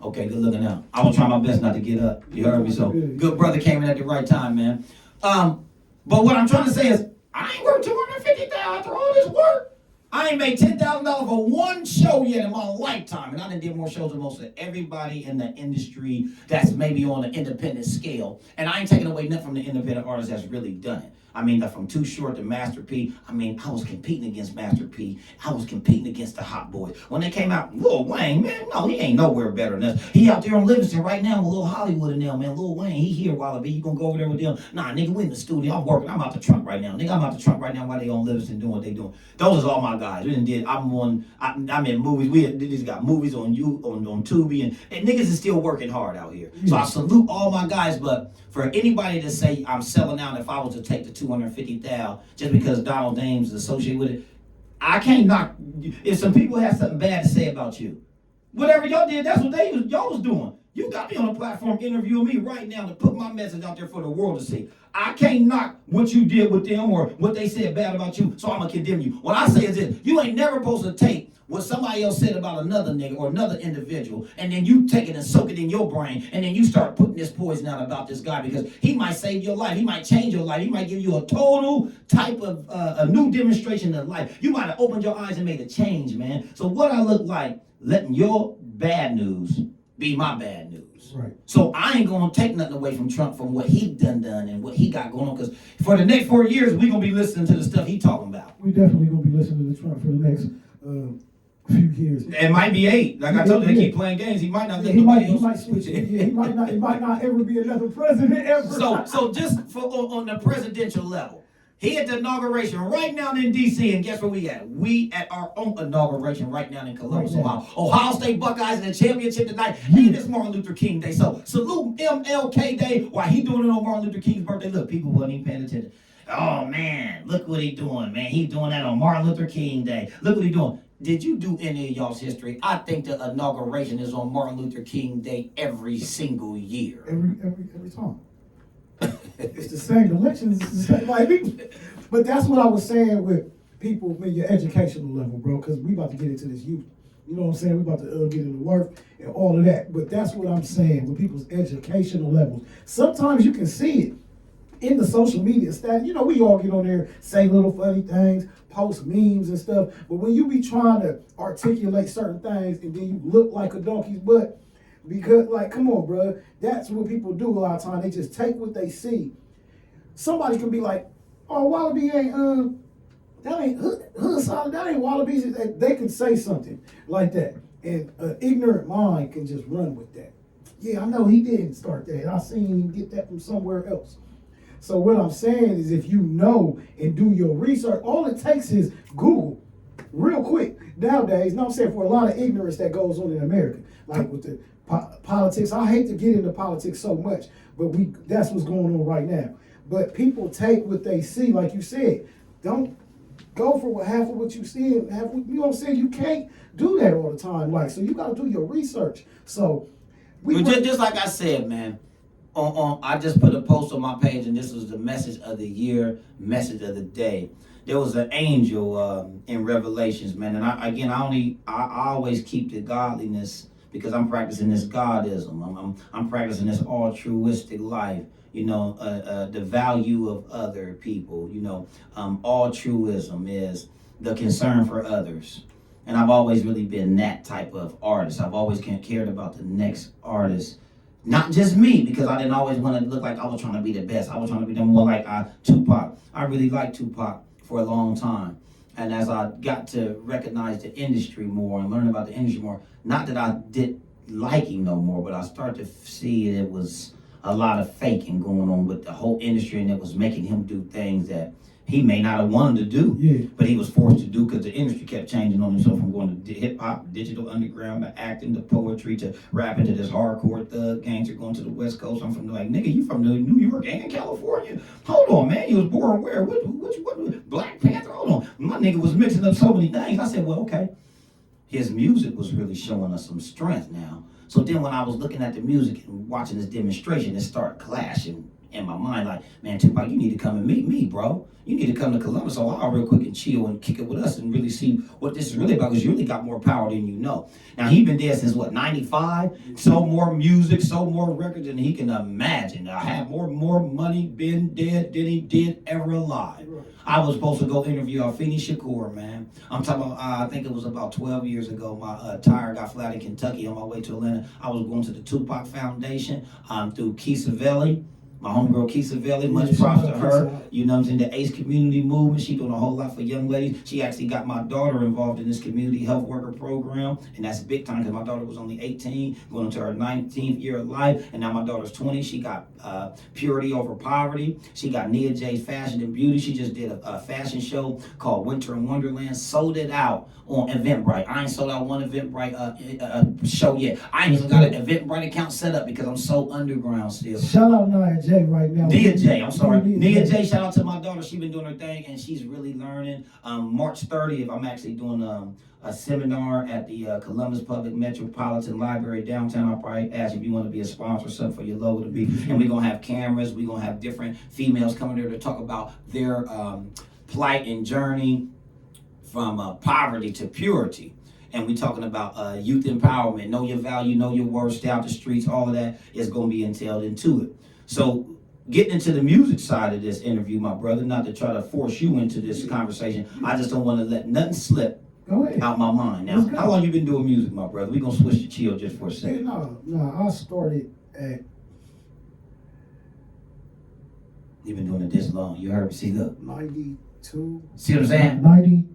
Okay, good looking out. I will try my best not to get up. You heard me? So good brother came in at the right time, man. But what I'm trying to say is, I ain't worth $250,000 after all this work. I ain't made $10,000 for one show yet in my lifetime, and I done did more shows than most of everybody in the industry that's maybe on an independent scale. And I ain't taking away nothing from the independent artists that's really done it. I mean, from Too Short to Master P. I mean, I was competing against Master P. I was competing against the Hot Boys. When they came out, Lil Wayne, man, no, he ain't nowhere better than us. He out there on Livingston right now with Lil Hollywood and them, man. Lil Wayne, he here, Wallo B. You gonna go over there with them? Nah, nigga, we in the studio. I'm working. I'm out the trunk right now. Nigga, I'm out the trunk right now while they on Livingston doing what they doing. Those is all my guys. We done did. I'm in movies. We just got movies on Tubi, and niggas is still working hard out here. So I salute all my guys, but for anybody to say I'm selling out if I was to take the $250,000 just because Donald Dames is associated with it, I can't knock. If some people have something bad to say about you, whatever y'all did, that's what y'all was doing. You got me on a platform interviewing me right now to put my message out there for the world to see. I can't knock what you did with them or what they said bad about you, so I'm going to condemn you. What I say is this: you ain't never supposed to take what somebody else said about another nigga or another individual, and then you take it and soak it in your brain, and then you start putting this poison out about this guy because he might save your life, he might change your life, he might give you a total type of a new demonstration of life. You might have opened your eyes and made a change, man. So what I look like letting your bad news be my bad news. Right. So I ain't gonna take nothing away from Trump from what he done and what he got going on, because for the next 4 years we gonna be listening to the stuff he talking about. We definitely gonna be listening to Trump for the next few years. It might be 8. Like I told you, they keep playing games. He might not. He might switch. He might not ever be another president ever. So just on the presidential level, he at the inauguration right now in D.C. and guess where we at? We at our own inauguration right now in Columbus, Ohio. Ohio State Buckeyes in the championship tonight. And it's Martin Luther King Day. So salute MLK Day while he doing it on Martin Luther King's birthday. Look, people wasn't even paying attention. Oh man, look what he doing, man. He doing that on Martin Luther King Day. Look what he doing. Did you do any of y'all's history? I think the inauguration is on Martin Luther King Day every single year. Every time. It's the same. Elections is the same. Like, but that's what I was saying with people with your educational level, bro, because we about to get into this youth. You know what I'm saying? We about to get into work and all of that. But that's what I'm saying with people's educational levels. Sometimes you can see it in the social media stat. You know, we all get on there, say little funny things, post memes and stuff. But when you be trying to articulate certain things and then you look like a donkey's butt, because, like, come on, bro. That's what people do a lot of times. They just take what they see. Somebody can be like, oh, Wallaby ain't, that ain't hood solid, that ain't Wallaby. They can say something like that. And an ignorant mind can just run with that. Yeah, I know he didn't start that. I seen him get that from somewhere else. So what I'm saying is if you know and do your research, all it takes is Google real quick. Nowadays, I'm saying for a lot of ignorance that goes on in America, like with the politics. I hate to get into politics so much, but that's what's going on right now. But people take what they see, like you said. Don't go for half of what you see. You know what I'm saying? You can't do that all the time. Like, so you got to do your research. So But just like I said, man, I just put a post on my page, and this was the message of the year, message of the day. There was an angel in Revelations, man, and I always keep the godliness because I'm practicing this Godism. I'm practicing this altruistic life. You know, the value of other people. You know, altruism is the concern for others. And I've always really been that type of artist. I've always cared about the next artist. Not just me, because I didn't always want to look like I was trying to be the best. I was trying to be the more like Tupac. I really liked Tupac for a long time. And as I got to recognize the industry more and learn about the industry more, not that I did like him no more, but I started to see it was a lot of faking going on with the whole industry, and it was making him do things that he may not have wanted to do, but he was forced to do because the industry kept changing on himself from going to hip hop, digital underground, to acting, to poetry, to rapping, to this hardcore thug gangster going to the West Coast. I'm from like, nigga, you from New York and California? Hold on, man, you was born where? What Black Panther? Hold on, my nigga was mixing up so many things. I said, well, okay. His music was really showing us some strength now. So then when I was looking at the music and watching this demonstration, it started clashing in my mind, like, man, Tupac, you need to come and meet me, bro. You need to come to Columbus, Ohio real quick and chill and kick it with us and really see what this is really about, because you really got more power than you know. Now, he been dead since, what, 95? Sold more music, sold more records than he can imagine. I had more money been dead than he did ever alive. I was supposed to go interview Afeni Shakur, man. I'm talking about, I think it was about 12 years ago. My tire got flat in Kentucky on my way to Atlanta. I was going to the Tupac Foundation through Keesavelli. My homegirl Keesavelli, much props to her. You know what I'm saying? The ACE community movement. She doing a whole lot for young ladies. She actually got my daughter involved in this community health worker program. And that's big time because my daughter was only 18, going into her 19th year of life. And now my daughter's 20. She got Purity Over Poverty. She got Nia J's Fashion and Beauty. She just did a fashion show called Winter in Wonderland. Sold it out on Eventbrite. I ain't sold out one Eventbrite show yet. I ain't even got an Eventbrite account set up because I'm so underground still. Shout out Nia J right now. Nia J, I'm sorry. Nia J, shout out to my daughter. She's been doing her thing and she's really learning. March 30th, I'm actually doing a seminar at the Columbus Public Metropolitan Library downtown. I'll probably ask if you want to be a sponsor or something for your logo to be. And we're going to have cameras. We're going to have different females coming there to talk about their plight and journey from poverty to purity. And we're talking about youth empowerment, know your value, know your worth, stay out the streets, all of that is going to be entailed into it. So getting into the music side of this interview, my brother, not to try to force you into this conversation, I just don't want to let nothing slip out my mind. Now, how long you been doing music, my brother? We're going to switch to chill just for a second. No, I started at... You've been doing it this long. You heard me. See, look. 92. See what I'm saying? 92.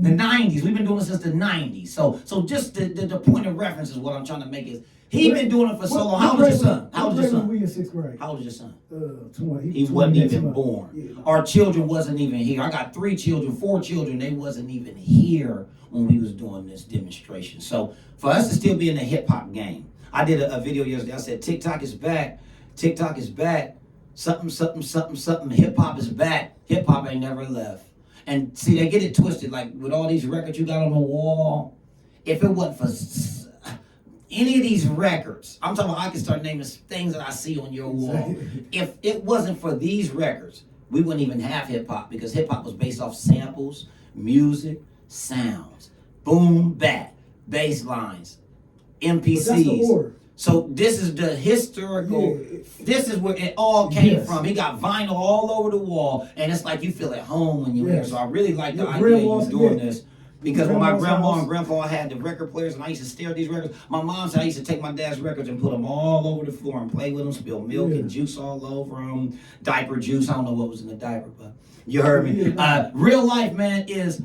The 90s. We've been doing it since the 90s. So just the point of reference is what I'm trying to make is he been doing it for so long. How old is your son? How old is your son? We in 6th grade. How old is your son? 20. He wasn't even born. Yeah. Our children wasn't even here. I got 3 children, 4 children. They wasn't even here when we was doing this demonstration. So for us to still be in the hip hop game, I did a video yesterday. I said TikTok is back. TikTok is back. Something. Hip hop is back. Hip hop ain't never left. And see, they get it twisted. Like with all these records you got on the wall, if it wasn't for any of these records, I'm talking about I can start naming things that I see on your wall. If it wasn't for these records, we wouldn't even have hip hop, because hip hop was based off samples, music, sounds, boom, bap, bass lines, MPCs. So this is the historical, this is where it all came from. He got vinyl all over the wall, and it's like you feel at home when you're here. So I really like the idea of you doing this. Because when my grandma and grandpa had the record players and I used to stare at these records, my mom said I used to take my dad's records and put them all over the floor and play with them, spill milk and juice all over them, diaper juice. I don't know what was in the diaper, but you heard me. Real life, man, is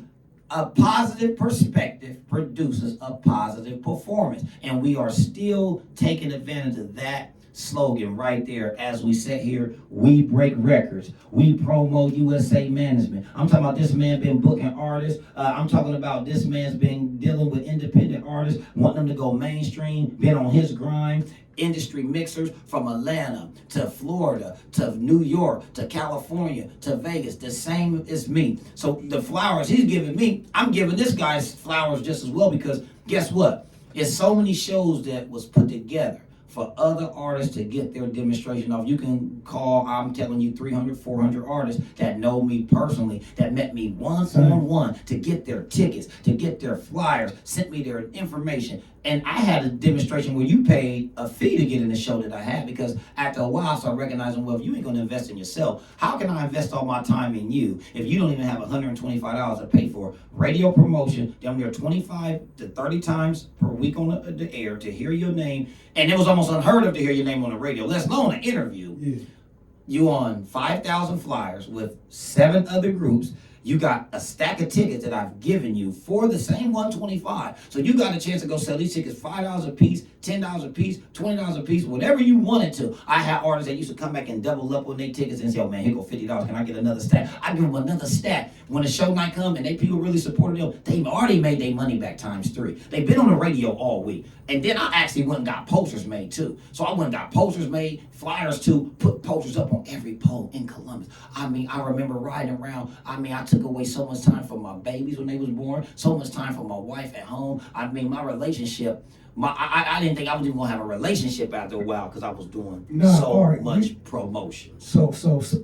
a positive perspective produces a positive performance. And we are still taking advantage of that slogan right there. As we sit here, we break records. We promote USA Management. I'm talking about this man been booking artists. I'm talking about this man's been dealing with independent artists, wanting them to go mainstream, been on his grind. Industry mixers from Atlanta to Florida to New York to California to Vegas, the same as me. So the flowers he's giving me, I'm giving this guy flowers just as well, because guess what? It's so many shows that was put together for other artists to get their demonstration off. You can call, I'm telling you, 300, 400 artists that know me personally, that met me one-on-one to get their tickets, to get their flyers, sent me their information. And I had a demonstration where you paid a fee to get in the show that I had, because after a while I started recognizing, well, if you ain't gonna invest in yourself, how can I invest all my time in you if you don't even have $125 to pay for radio promotion, down there 25 to 30 times per week on the air to hear your name? And it was almost unheard of to hear your name on the radio, let alone an interview. Yeah. You on 5,000 flyers with 7 other groups. You got a stack of tickets that I've given you for the same 125. So you got a chance to go sell these tickets $5 a piece, $10 a piece, $20 a piece, whatever you wanted to. I had artists that used to come back and double up on their tickets and say, oh man, here go $50. Can I get another stack? I give them another stack. When the show night come and they people really supported them, they've already made their money back times 3. They've been on the radio all week. And then I actually went and got posters made too. So I went and got posters made, flyers too, put posters up on every pole in Columbus. I mean, I remember riding around. I mean, I took away so much time from my babies when they was born, so much time from my wife at home. I mean, my relationship, I didn't think I was even gonna have a relationship after a while because I was doing much promotion. So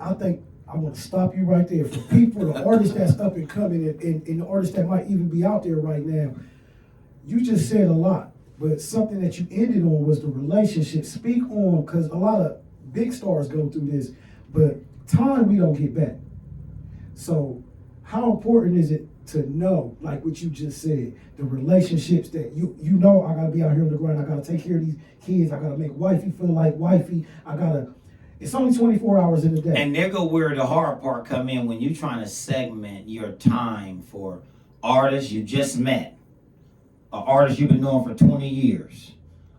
I think I want to stop you right there. For people, the artists that's up and coming, and the artists that might even be out there right now, you just said a lot. But something that you ended on was the relationship. Speak on, because a lot of big stars go through this, but time we don't get back. So how important is it to know, like what you just said, the relationships that you know, I gotta be out here on the grind, I gotta take care of these kids, I gotta make wifey feel like wifey, it's only 24 hours in a day. And there go where the hard part come in, when you're trying to segment your time for artists you just met, an artist you've been knowing for 20 years,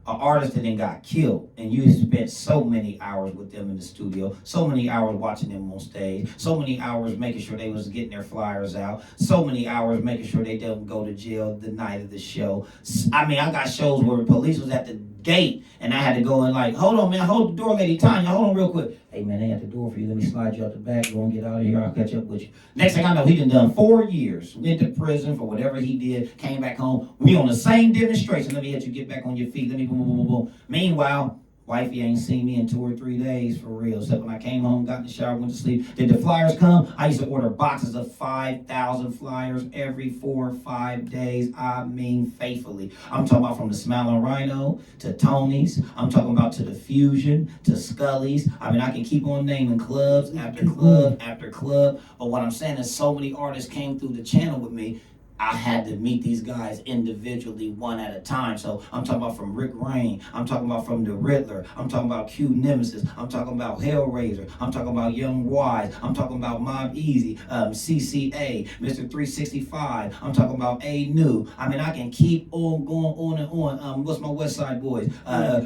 an artist that then got killed, and you spent so many hours with them in the studio, so many hours watching them on stage, so many hours making sure they was getting their flyers out, so many hours making sure they didn't go to jail the night of the show. I mean, I got shows where the police was at the gate, and I had to go and like, hold on, man, hold the door, Lady Tanya, hold on real quick. Hey, man, they at the door for you. Let me slide you out the back. Go and get out of here. I'll catch up with you. Next thing I know, he done 4 years. Went to prison for whatever he did. Came back home. We on the same demonstration. Let me let you get back on your feet. Let me boom, boom, boom, boom. Meanwhile, wifey ain't seen me in 2 or 3 days for real. Except when I came home, got in the shower, went to sleep. Did the flyers come? I used to order boxes of 5,000 flyers every 4 or 5 days. I mean, faithfully. I'm talking about from the Smiling Rhino to Tony's. I'm talking about to the Fusion, to Scully's. I mean, I can keep on naming clubs after club after club. But what I'm saying is so many artists came through the channel with me. I had to meet these guys individually, one at a time. So I'm talking about from Rick Rain. I'm talking about from the Riddler. I'm talking about Q Nemesis. I'm talking about Hellraiser. I'm talking about Young Wise. I'm talking about Mob Easy, CCA, Mr. 365. I'm talking about A New. I mean, I can keep on going on and on. What's my West Side Boys?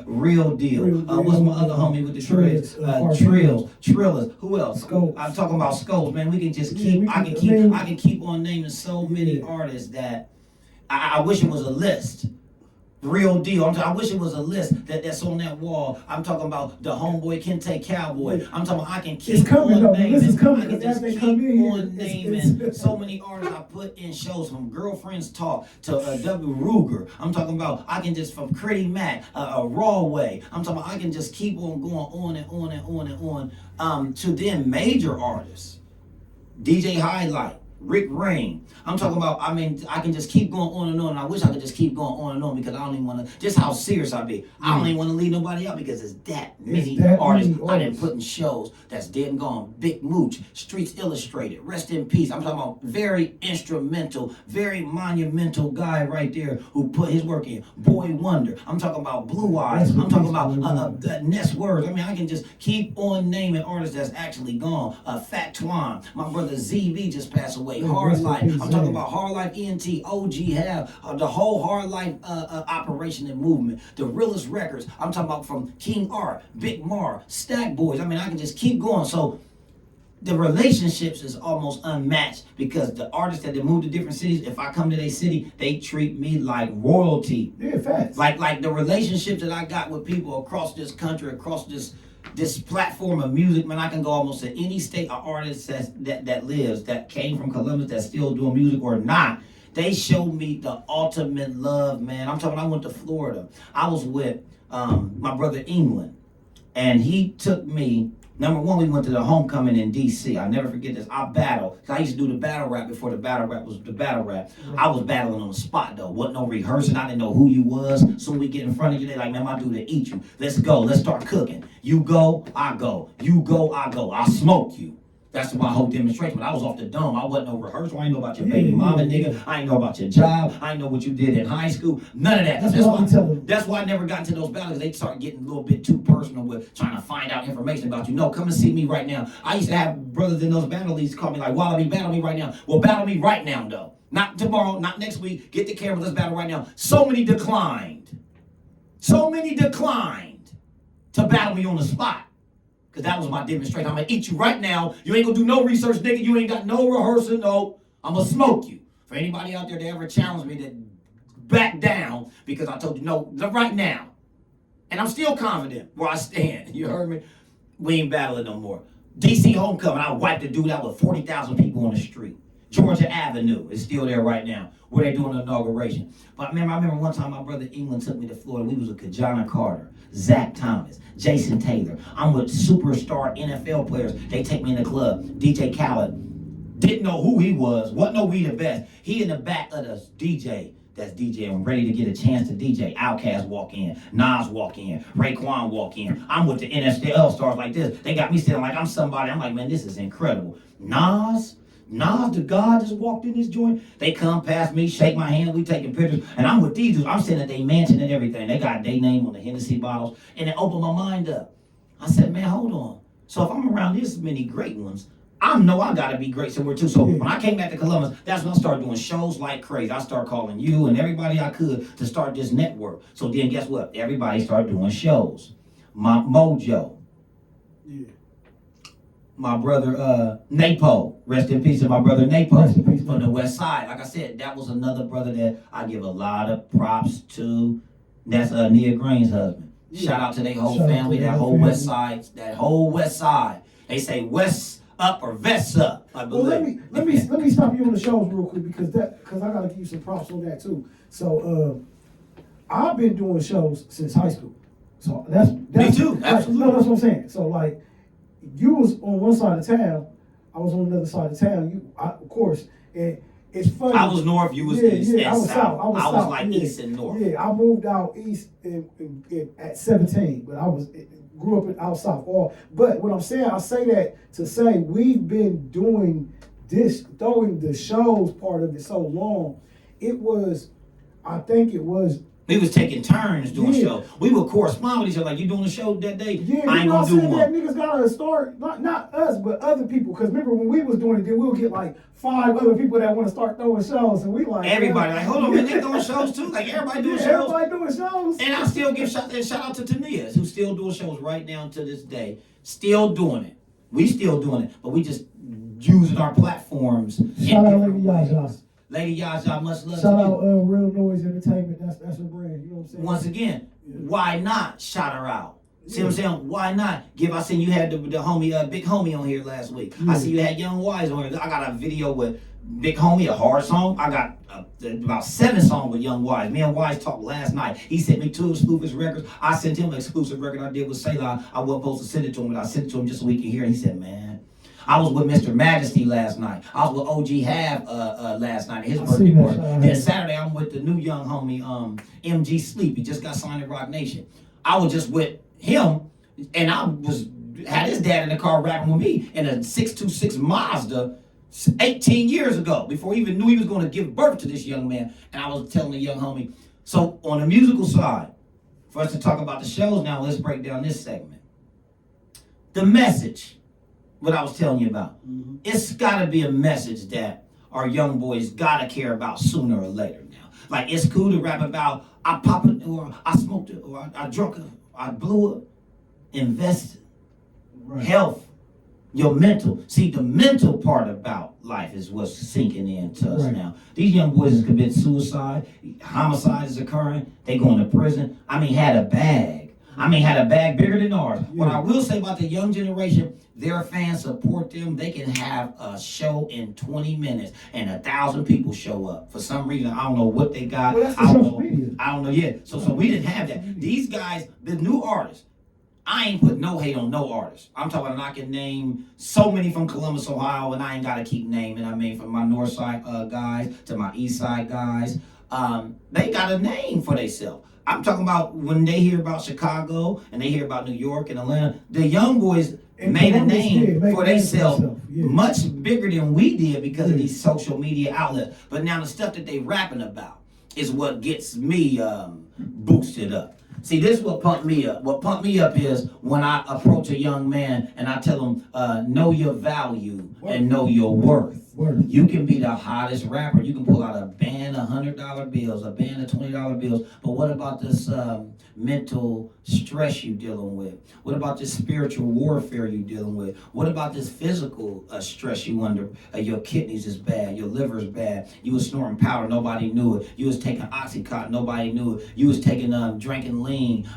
Real Deal. What's my other homie with the dreads? Trillers. Who else? Scopes. I'm talking about Scopes, man. We can just keep. I can keep on naming so many artists that I wish it was a list. Real Deal. I wish it was a list that's on that wall. I'm talking about the homeboy Kente Cowboy. I'm talking about I can keep on naming. This is coming. I can just keep on naming so many artists I put in shows, from Girlfriends Talk to W. Ruger. I'm talking about I can just, from Critty Mac, Raw Way. I'm talking about I can just keep on going on and on and on and on to then major artists. DJ Highlight. Rick Rain. I'm talking about, I mean, I can just keep going on and on, and I wish I could just keep going on and on, because I don't even want to, just how serious I be. I don't even want to leave nobody out, because it's that many artists I didn't put in shows that's dead and gone. Big Mooch, Streets Illustrated, rest in peace. I'm talking about very instrumental, very monumental guy right there who put his work in. Boy Wonder. I'm talking about Blue Eyes. I'm talking about Ness Words. I mean, I can just keep on naming artists that's actually gone. Fat Twine. My brother ZB just passed away. Hard Life. I'm talking about Hard Life ENT, OG Have, the whole Hard Life operation and movement. The Realest Records. I'm talking about from King Art, Big Mar, Stack Boys. I mean, I can just keep going. So the relationships is almost unmatched, because the artists that they move to different cities, if I come to their city, they treat me like royalty. Yeah, facts. Like the relationships that I got with people across this country, across this platform of music, man. I can go almost to any state, an artist that lives, that came from Columbus, that's still doing music or not, They showed me the ultimate love, man. I'm talking, I went to Florida. I was with my brother England, and he took me. Number one, we went to the homecoming in D.C. I never forget this. I battled. I used to do the battle rap before the battle rap was the battle rap. I was battling on the spot, though. Wasn't no rehearsing. I didn't know who you was. Soon we get in front of you, they like, man, my dude to eat you. Let's go. Let's start cooking. You go, I go. You go, I go. I'll smoke you. That's my whole demonstration. But I was off the dome. I wasn't no rehearsal. I ain't know about your baby mama, nigga. I ain't know about your job. I ain't know what you did in high school. None of that. That's why I never got into those battles. They start getting a little bit too personal with trying to find out information about you. No, come and see me right now. I used to have brothers in those battle leagues call me like, Wallo, battle me right now. Well, battle me right now, though. Not tomorrow, not next week. Get the camera, let's battle right now. So many declined to battle me on the spot. Because that was my demonstration. I'm going to eat you right now. You ain't going to do no research, nigga. You ain't got no rehearsal. No. I'm going to smoke you. For anybody out there that ever challenged me to back down because I told you no right now. And I'm still confident where I stand. You heard me? We ain't battling no more. D.C. homecoming. I wiped the dude out with 40,000 people on the street. Georgia Avenue is still there right now where they doing the inauguration. But I remember one time my brother England took me to Florida. We was with Kajana Carter, Zach Thomas, Jason Taylor. I'm with superstar NFL players. They take me in the club. DJ Khaled, didn't know who he was, wasn't know we the best. He in the back of the DJ that's DJing, ready to get a chance to DJ. Outkast walk in, Nas walk in, Raekwon walk in. I'm with the NFL stars like this. They got me sitting like I'm somebody. I'm like, man, this is incredible. Nas, the God just walked in this joint. They come past me, shake my hand, we taking pictures, and I'm with these dudes. I'm sitting at their mansion and everything. They got their name on the Hennessy bottles, and it opened my mind up. I said, man, hold on. So if I'm around this many great ones, I know I gotta be great somewhere too. So when I came back to Columbus, that's when I started doing shows like crazy. I started calling you and everybody I could to start this network. So then guess what? Everybody started doing shows. My Mojo. Yeah. My brother Napo, rest in peace to my brother Napo from the West Side. Like I said, that was another brother that I give a lot of props to. That's Nia Green's husband. Yeah. Shout out to their whole family, that whole West Side, They say West up or vest up. I believe. Well, let me stop you on the shows real quick because I gotta give you some props on that too. So I've been doing shows since high school. So that's me too. Absolutely. No, that's what I'm saying. So like. You was on one side of town, I was on another side of town. Of course, and it's funny. I was north, you was east, and I was south. I was like east and north. Yeah, I moved out east at 17, but I grew up out south. But what I'm saying, I say that to say we've been doing throwing the shows part of it so long. We was taking turns doing shows. We would correspond with each other. Like, you doing a show that day? Yeah, I ain't gonna do one. That niggas gotta start, not us, but other people. Because remember when we was doing it, then we'll get like 5 other people that want to start throwing shows, and we like everybody like, hold on, man, they doing shows too. Like everybody doing shows. Everybody doing shows. And I still give shout out to Tanias, who's still doing shows right now to this day. Still doing it. We still doing it, but we just using our platforms. Shout out Lady Yaja. Lady Yaja, much love. Shout out Real Noise Entertainment. That's her brand. You know what I'm saying? Once again, why not shout her out? See what I'm saying? Why not? I seen you had the homie, Big Homie on here last week. I see you had Young Wise on here. I got a video with Big Homie, a hard song. I got about 7 songs with Young Wise. Me and Wise talked last night. He sent me 2 exclusive records. I sent him an exclusive record I did with Selah. I wasn't supposed to send it to him, but I sent it to him just so he could hear it. He said, man, I was with Mr. Majesty last night. I was with OG Have last night at his birthday party. Then Saturday, I'm with the new young homie, MG Sleep. He just got signed to Rock Nation. I was just with him, and had his dad in the car rapping with me in a 626 Mazda 18 years ago, before he even knew he was going to give birth to this young man. And I was telling the young homie, so on the musical side, for us to talk about the shows now, let's break down this segment. The message. What I was telling you about. Mm-hmm. It's got to be a message that our young boys got to care about sooner or later now. Like, it's cool to rap about, I popped it, or I smoked it, or I drunk it, I blew it. Invest health, your mental. See, the mental part about life is what's sinking into us now. These young boys has committed suicide, homicide is occurring, they going to prison. I mean, had a bag. I mean, had a bag bigger than ours. Yeah. What I will say about the young generation, their fans support them. They can have a show in 20 minutes and 1,000 people show up. For some reason, I don't know what they got. Well, that's the I don't social know. media. I don't know yet. So we didn't have that. These guys, the new artists, I ain't put no hate on no artist. I'm talking about I can name so many from Columbus, Ohio, and I ain't got to keep naming. I mean, from my north side guys to my east side guys, they got a name for themselves. I'm talking about when they hear about Chicago and they hear about New York and Atlanta, the young boys And made a Columbus name did, for themselves yeah. much bigger than we did because of these social media outlets. But now the stuff that they rapping about is what gets me boosted up. See, this is what pumped me up. What pumped me up is when I approach a young man and I tell him, know your value and know your worth. You can be the hottest rapper. You can pull out a band of $100 bills, a band of $20 bills. But what about this mental stress you dealing with? What about this spiritual warfare you dealing with? What about this physical stress you under? Your kidneys is bad. Your liver is bad. You was snorting powder. Nobody knew it. You was taking Oxycontin. Nobody knew it. You was taking drinking lean.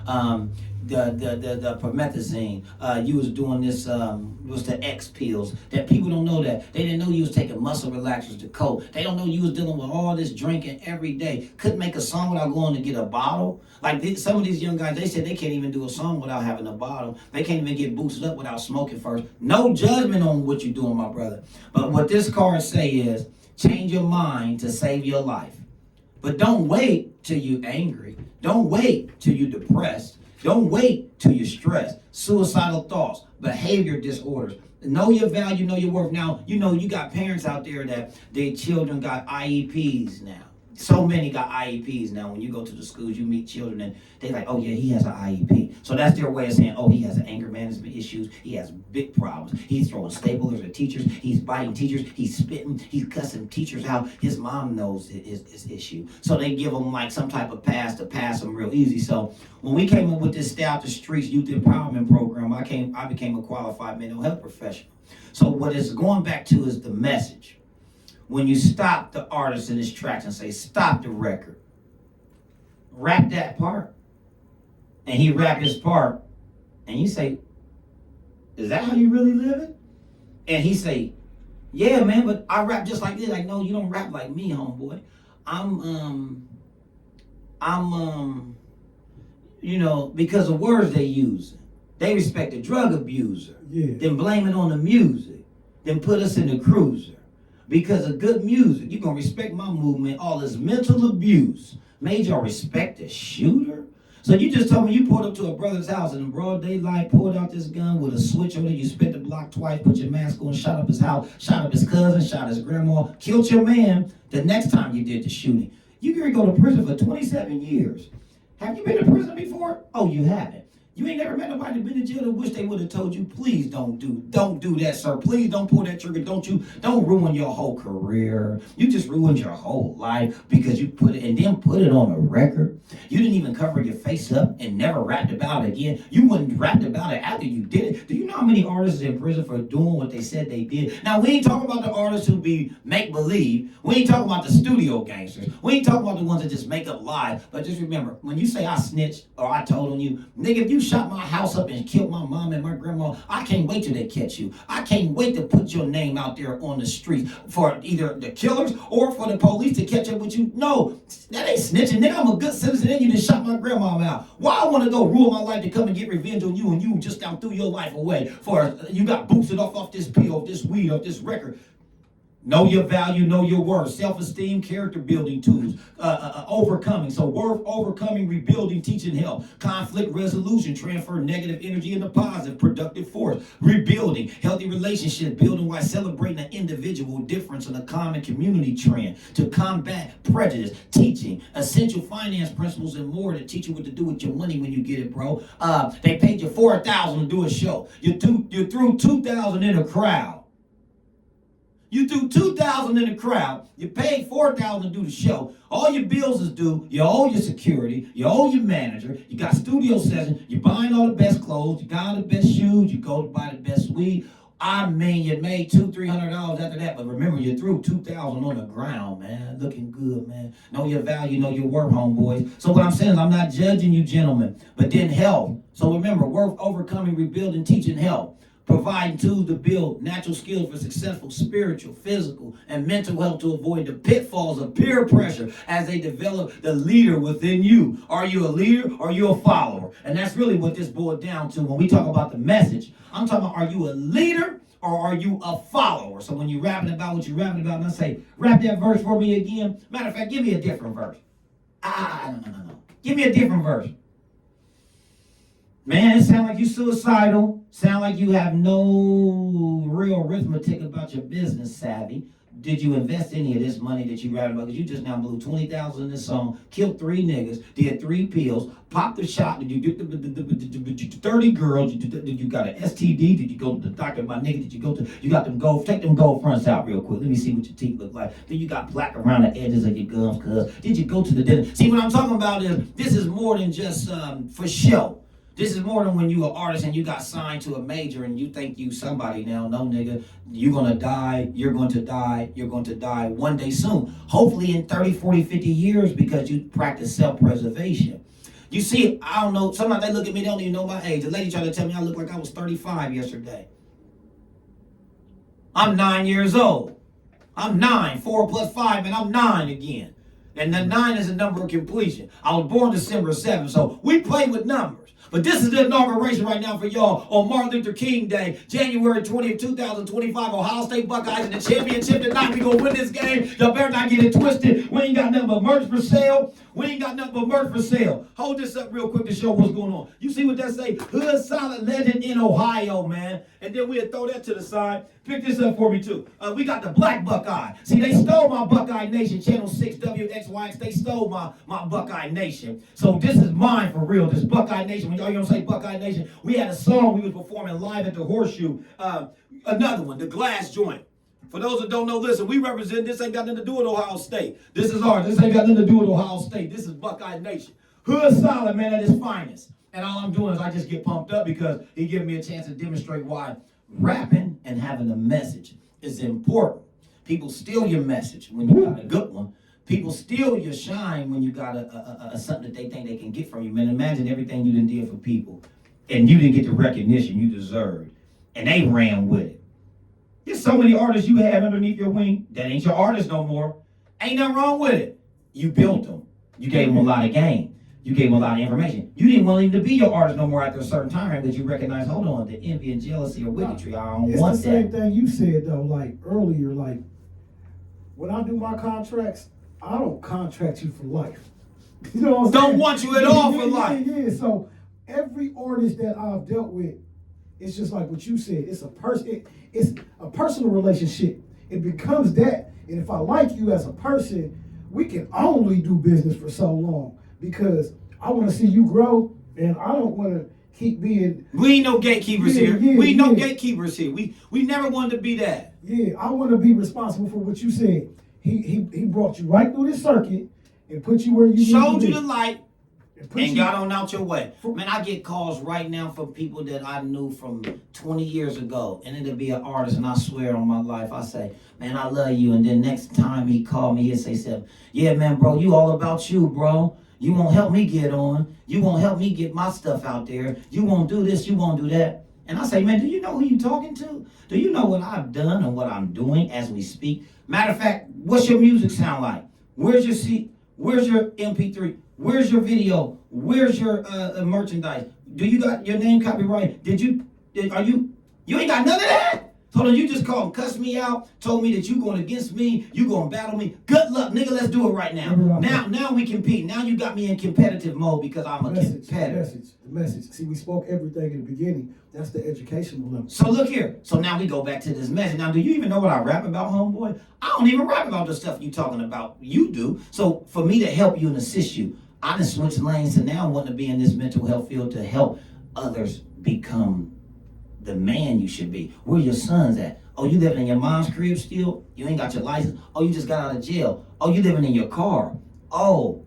The promethazine, you was doing this, was the X pills, that people don't know that. They didn't know you was taking muscle relaxers, the coke. They don't know you was dealing with all this drinking every day. Couldn't make a song without going to get a bottle. Like some of these young guys, they said they can't even do a song without having a bottle. They can't even get boosted up without smoking first. No judgment on what you're doing, my brother. But what this card say is, change your mind to save your life. But don't wait till you're angry. Don't wait till you're depressed. Don't wait till you're stressed. Suicidal thoughts, behavior disorders. Know your value, know your worth. Now, you got parents out there that their children got IEPs now. So many got IEPs now. When you go to the schools, you meet children and they like, oh yeah, he has an IEP. So that's their way of saying, oh, he has anger management issues. He has big problems. He's throwing staplers at teachers. He's biting teachers. He's spitting. He's cussing teachers out. His mom knows his issue. So they give him like some type of pass to pass him real easy. So when we came up with this Stay Out the Streets Youth Empowerment Program, I became a qualified mental health professional. So what it's going back to is the message. When you stop the artist in his tracks and say, stop the record, rap that part. And he rap his part. And you say, is that how you really live it? And he say, yeah, man, but I rap just like this. Like, no, you don't rap like me, homeboy. I'm because of words they use. They respect the drug abuser. Yeah. Then blame it on the music. Then put us in the cruiser. Because of good music, you're going to respect my movement. All this mental abuse made y'all respect the shooter. So you just told me you pulled up to a brother's house and in broad daylight, pulled out this gun with a switch on it. You spit the block twice, put your mask on, shot up his house, shot up his cousin, shot his grandma, killed your man the next time you did the shooting. You're going to go to prison for 27 years. Have you been to prison before? Oh, you haven't. You ain't never met nobody that been in jail that wish they would have told you, please don't do that, sir. Please don't pull that trigger. Don't ruin your whole career. You just ruined your whole life because you put it on a record. You didn't even cover your face up and never rapped about it again. You wouldn't rapped about it after you did it. Do you know how many artists in prison for doing what they said they did? Now, we ain't talking about the artists who be make-believe. We ain't talking about the studio gangsters. We ain't talking about the ones that just make up lies. But just remember, when you say I snitched or I told on you, nigga, if you shot my house up and killed my mom and my grandma, I can't wait till they catch you. I can't wait to put your name out there on the streets for either the killers or for the police to catch up with you. No, that ain't snitching. Nigga, I'm a good citizen and you just shot my grandma out. Why I want to go ruin my life to come and get revenge on you and you just down threw your life away for you got boosted off this pill, off this weed, off this record. Know your value, know your worth. Self-esteem, character building tools. Overcoming. So worth, overcoming, rebuilding, teaching help. Conflict resolution, transfer negative energy into positive, productive force. Rebuilding, healthy relationship, building while celebrating an individual difference in a common community trend. To combat prejudice, teaching, essential finance principles and more to teach you what to do with your money when you get it, bro. They paid you $4,000 to do a show. You threw $2,000 in a crowd. You threw $2,000 in the crowd. You paid $4,000 to do the show. All your bills is due. You owe your security. You owe your manager. You got studio sessions. You're buying all the best clothes. You got all the best shoes. You go to buy the best weed. I mean, you made $200-$300 after that, but remember, you threw $2,000 on the ground, man. Looking good, man. Know your value, know your worth, homeboys. So what I'm saying is, I'm not judging you, gentlemen, but then health. So remember, worth, overcoming, rebuilding, teaching health. Providing tools to build natural skills for successful spiritual, physical, and mental health to avoid the pitfalls of peer pressure as they develop the leader within you. Are you a leader or are you a follower? And that's really what this boiled down to when we talk about the message. I'm talking about, are you a leader or are you a follower? So when you're rapping about what you're rapping about, and I say, rap that verse for me again. Matter of fact, give me a different verse. No. Give me a different verse. Man, it sounds like you suicidal. Sound like you have no real arithmetic about your business savvy. Did you invest any of this money that you rapping about? Because you just now blew $20,000 in this song, killed 3 niggas, did 3 pills, popped the shot. Did you get 30 girls? Did you got an STD? Did you go to the doctor, my nigga? Did you go to? You got them gold? Take them gold fronts out real quick. Let me see what your teeth look like. Then you got black around the edges of your gums, cuz. Did you go to the dentist? See, what I'm talking about is this is more than just for show. This is more than when you an artist and you got signed to a major and you think you somebody now. No, nigga, you're going to die. You're going to die. You're going to die one day soon. Hopefully in 30, 40, 50 years because you practice self-preservation. You see, I don't know. Sometimes they look at me, they don't even know my age. The lady tried to tell me I look like I was 35 yesterday. I'm 9 years old. I'm 9. 4 plus 5, and I'm 9 again. And the 9 is a number of completion. I was born December 7th, so we play with numbers. But this is the inauguration right now for y'all on Martin Luther King Day, January 20th, 2025, Ohio State Buckeyes in the championship tonight. We gonna win this game. Y'all better not get it twisted. We ain't got nothing but merch for sale. Hold this up real quick to show what's going on. You see what that say? Hood solid legend in Ohio, man. And then we'll throw that to the side. Pick this up for me too. We got the Black Buckeye. See, they stole my Buckeye Nation, Channel 6 WXYX. They stole my Buckeye Nation. So this is mine for real. This Buckeye Nation. When y'all don't say Buckeye Nation, we had a song we was performing live at the Horseshoe. Another one, the Glass Joint. For those that don't know, listen, we represent, this ain't got nothing to do with Ohio State. This is ours. This ain't got nothing to do with Ohio State. This is Buckeye Nation. Hood solid, man, at its finest. And all I'm doing is I just get pumped up because he giving me a chance to demonstrate why rapping and having a message is important. People steal your message when you got a good one. People steal your shine when you got a something that they think they can get from you. Man, imagine everything you done did for people and you didn't get the recognition you deserved. And they ran with it. There's so many artists you have underneath your wing that ain't your artists no more. Ain't nothing wrong with it. You built them. You gave them a lot of game. You gave them a lot of information. You didn't want him to be your artist no more after a certain time because you recognize, hold on, the envy and jealousy or bigotry. I don't want that. It's the same thing you said though, like earlier, like when I do my contracts, I don't contract you for life. You know what I'm saying? Don't want you at all for life. Yeah. So every artist that I've dealt with, it's just like what you said. It's a personal relationship. It becomes that. And if I like you as a person, we can only do business for so long because I want to see you grow, and I don't want to keep being. We ain't no gatekeepers here. We ain't no gatekeepers here. We never wanted to be that. Yeah, I want to be responsible for what you said. He brought you right through this circuit and put you where you showed you the light. And got on out your way. Man, I get calls right now from people that I knew from 20 years ago. And it'll be an artist, and I swear on my life, I say, man, I love you. And then next time he called me, he'll say something. Yeah, man, bro, you all about you, bro. You won't help me get on. You won't help me get my stuff out there. You won't do this, you won't do that. And I say, man, do you know who you talking to? Do you know what I've done and what I'm doing as we speak? Matter of fact, what's your music sound like? Where's your seat? Where's your MP3? Where's your video? Where's your merchandise? Do you got your name copyright? You ain't got none of that? Told him you just called and cussed me out, told me that you going against me, you going to battle me. Good luck, nigga, let's do it right now. Now we compete. Now you got me in competitive mode because I'm a competitor. The message. See, we spoke everything in the beginning. That's the educational level. So look here. So now we go back to this message. Now, do you even know what I rap about, homeboy? I don't even rap about the stuff you talking about. You do. So for me to help you and assist you, I done switched lanes to now wanting to be in this mental health field to help others become the man you should be. Where your sons at? Oh, you living in your mom's crib still? You ain't got your license? Oh, you just got out of jail? Oh, you living in your car? Oh,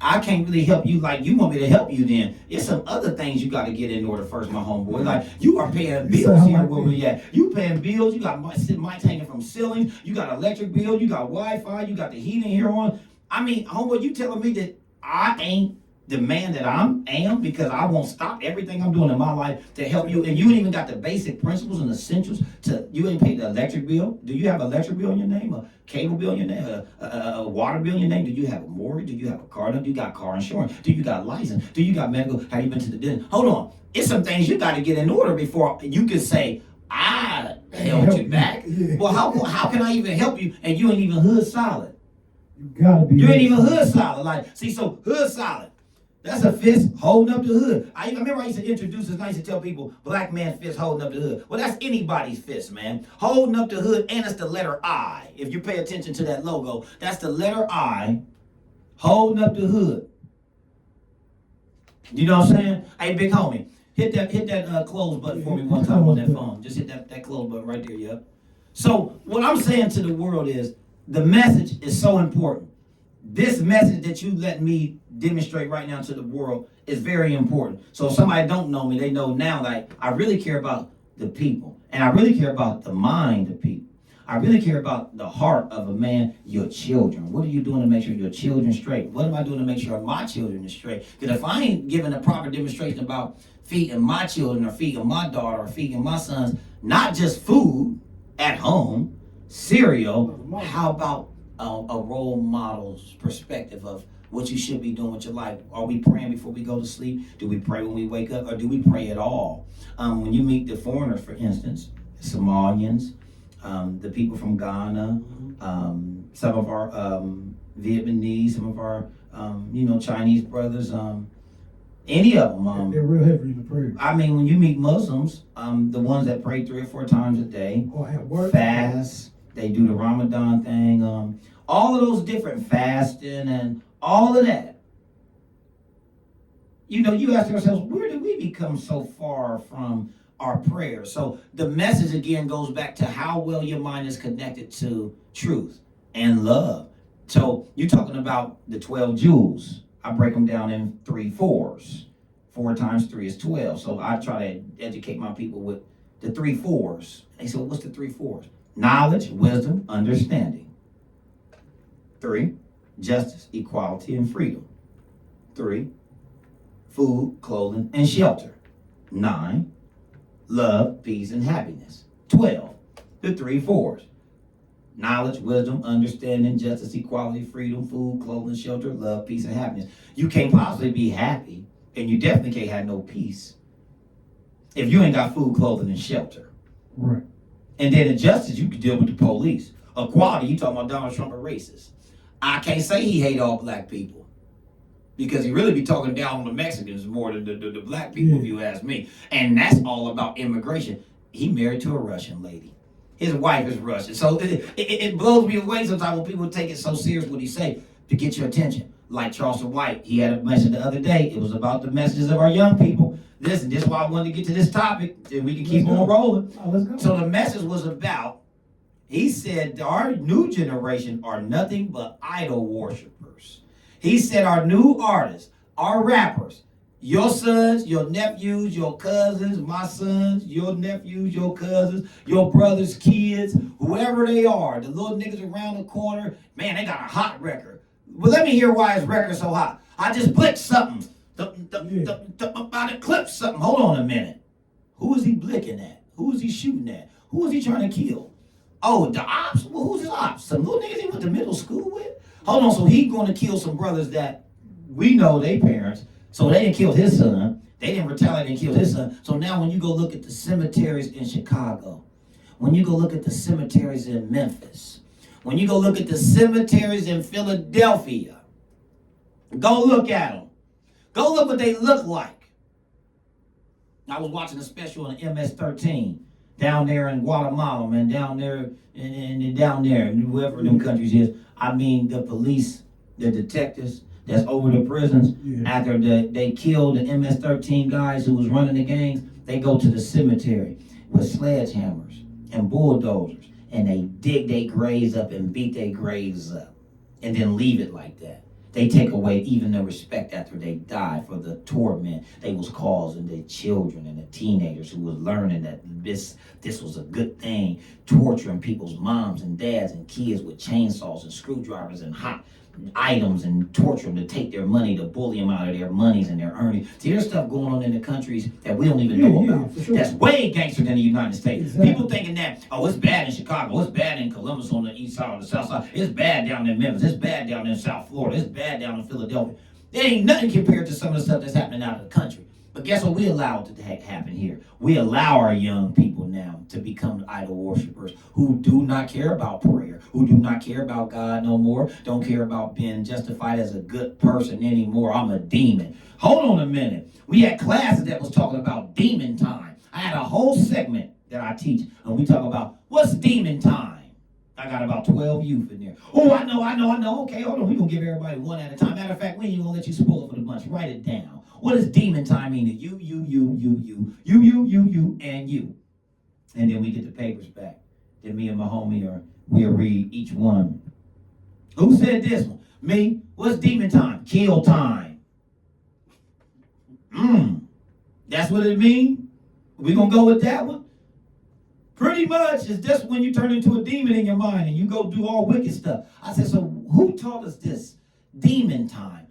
I can't really help you like you want me to help you then. It's some other things you got to get in order first, my homeboy. Like, you are paying bills here where we at. You paying bills. You got mics hanging from ceilings. You got electric bill. You got Wi-Fi. You got the heating here on. I mean, homeboy, you telling me that I ain't the man that I am because I won't stop everything I'm doing in my life to help you, and you ain't even got the basic principles and essentials you ain't paid the electric bill. Do you have an electric bill in your name, a cable bill in your name, a water bill in your name? Do you have a mortgage? Do you have a car? Do you got car insurance? Do you got license? Do you got medical? Have you been to the dentist? Hold on, it's some things you got to get in order before you can say I held you back. Yeah. Well, how can I even help you and you ain't even hood solid? You ain't even hood solid. Like, see, so hood solid. That's a fist holding up the hood. I remember I used to introduce this, and I used to tell people, black man fist holding up the hood. Well, that's anybody's fist, man. Holding up the hood, and it's the letter I. If you pay attention to that logo, that's the letter I, holding up the hood. You know what I'm saying? Hey, big homie, hit that close button for me one time on that phone. Just hit that close button right there, yeah. So what I'm saying to the world is, the message is so important. This message that you let me demonstrate right now to the world is very important. So if somebody don't know me, they know now that I really care about the people. And I really care about the mind of people. I really care about the heart of a man, your children. What are you doing to make sure your children straight? What am I doing to make sure my children are straight? Because if I ain't giving a proper demonstration about feeding my children or feeding my daughter or feeding my sons, not just food at home, cereal, how about a role model's perspective of what you should be doing with your life? Are we praying before we go to sleep? Do we pray when we wake up? Or do we pray at all? When you meet the foreigners, for instance, Somalians, the people from Ghana, some of our Vietnamese, some of our Chinese brothers, any of them. They're real heavy in the prayer. I mean, when you meet Muslims, the ones that pray 3 or 4 times a day, fast, they do the Ramadan thing, all of those different fasting and all of that. You ask yourselves, where did we become so far from our prayers? So the message again goes back to how well your mind is connected to truth and love. So you're talking about the 12 jewels. I break them down in 3 4s. 4 times 3 is 12. So I try to educate my people with the 3 4s. They say, what's the 3 4s? Knowledge, wisdom, understanding. 3, justice, equality, and freedom. 3, food, clothing, and shelter. 9, love, peace, and happiness. 12, the 3 4s. Knowledge, wisdom, understanding, justice, equality, freedom, food, clothing, shelter, love, peace, and happiness. You can't possibly be happy, and you definitely can't have no peace if you ain't got food, clothing, and shelter. Right. And then in justice, you can deal with the police. Equality, you talking about Donald Trump a racist. I can't say he hate all black people, because he really be talking down on the Mexicans more than the black people, if you ask me. And that's all about immigration. He married to a Russian lady. His wife is Russian. So it blows me away sometimes when people take it so serious what he say to get your attention. Like Charleston White, he had a message the other day. It was about the messages of our young people. Listen, this is why I wanted to get to this topic, and we can keep on rolling. Let's go. So the message was about, he said, our new generation are nothing but idol worshipers. He said our new artists, our rappers, your sons, your nephews, your cousins, my sons, your nephews, your cousins, your brothers' kids, whoever they are, the little niggas around the corner, man, they got a hot record. Well, let me hear why his record's so hot. I just blicked something. About to clip something. Hold on a minute. Who is he blicking at? Who is he shooting at? Who is he trying to kill? Oh, the ops? Well, who's his ops? Some little niggas he went to middle school with? Hold on, so he going to kill some brothers that we know they parents, so they didn't kill his son. They didn't retaliate and kill his son. So now when you go look at the cemeteries in Chicago, when you go look at the cemeteries in Memphis, when you go look at the cemeteries in Philadelphia, go look at them. Go look what they look like. I was watching a special on MS-13 down there in Guatemala, man, down there and down there, whoever them countries is. I mean, the police, the detectives that's over the prisons, after they killed the MS-13 guys who was running the gangs, they go to the cemetery with sledgehammers and bulldozers, and they dig their graves up and beat their graves up and then leave it like that. They take away even the respect after they die for the torment they was causing the children and the teenagers who was learning that this was a good thing, torturing people's moms and dads and kids with chainsaws and screwdrivers and hot items and torture them to take their money, to bully them out of their monies and their earnings. See, there's stuff going on in the countries that we don't even know about. Sure. That's way gangster than the United States. Exactly. People thinking that, oh, it's bad in Chicago, it's bad in Columbus on the east side or the south side, it's bad down in Memphis, it's bad down in South Florida, it's bad down in Philadelphia. There ain't nothing compared to some of the stuff that's happening out of the country. But guess what we allow it to happen here? We allow our young people now to become idol worshipers who do not care about prayer, who do not care about God no more, don't care about being justified as a good person anymore. I'm a demon. Hold on a minute. We had classes that was talking about demon time. I had a whole segment that I teach, and we talk about what's demon time. I got about 12 youth in there. Oh, I know. Okay, hold on. We're going to give everybody one at a time. Matter of fact, we ain't even going to let you spoil it for the bunch. Write it down. What does demon time mean to you, and you? And then we get the papers back. Then me and my homie, we'll read each one. Who said this one? Me. What's demon time? Kill time. That's what it means? We going to go with that one? Pretty much, it's just when you turn into a demon in your mind and you go do all wicked stuff. I said, so who taught us this? Demon time.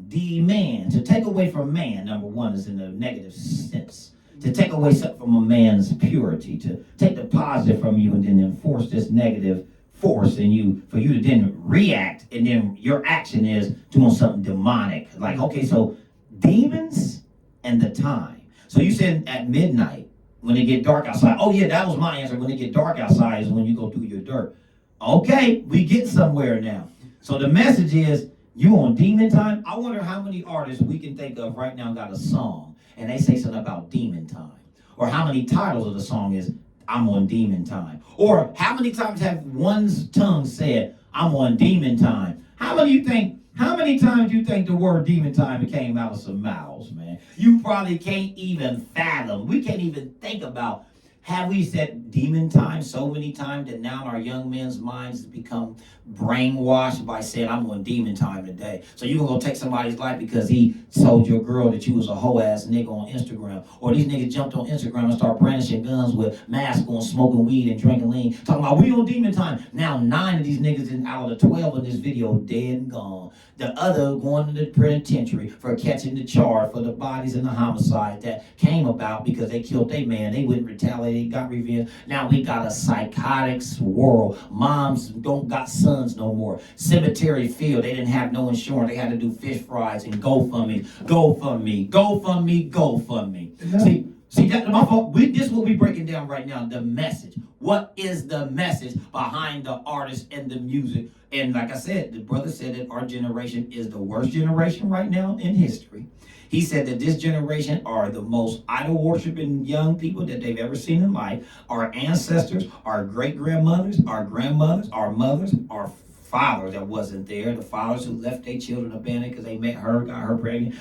Demon, to take away from man, number one, is in a negative sense. To take away something from a man's purity, to take the positive from you and then enforce this negative force in you, for you to then react, and then your action is doing something demonic. Like, okay, so demons and the time. So you said at midnight, when it get dark outside. Oh yeah, that was my answer. When it get dark outside is when you go do your dirt. Okay, we get somewhere now. So the message is, you on demon time? I wonder how many artists we can think of right now got a song and they say something about demon time. Or how many titles of the song is, I'm on demon time. Or how many times have one's tongue said, I'm on demon time? How many times do you think the word demon time came out of some mouths, man? You probably can't even fathom. We can't even think about. Have we said demon time so many times that now our young men's minds have become brainwashed by saying, I'm on demon time today. So you're going to take somebody's life because he told your girl that you was a hoe-ass nigga on Instagram. Or these niggas jumped on Instagram and start brandishing guns with masks on, smoking weed and drinking lean. Talking about, we on demon time. Now 9 of these niggas out of the 12 in this video dead and gone. The other going to the penitentiary for catching the charge for the bodies and the homicide that came about because they killed their man. They wouldn't retaliate. They got revenge. Now we got a psychotics world. Moms don't got sons no more. Cemetery field. They didn't have no insurance. They had to do fish fries and GoFundMe. See, that's my fault. This is what we breaking down right now. The message. What is the message behind the artist and the music? And like I said, the brother said that our generation is the worst generation right now in history. He said that this generation are the most idol-worshiping young people that they've ever seen in life. Our ancestors, our great-grandmothers, our grandmothers, our mothers, our fathers that wasn't there, the fathers who left their children abandoned because they met her, got her pregnant,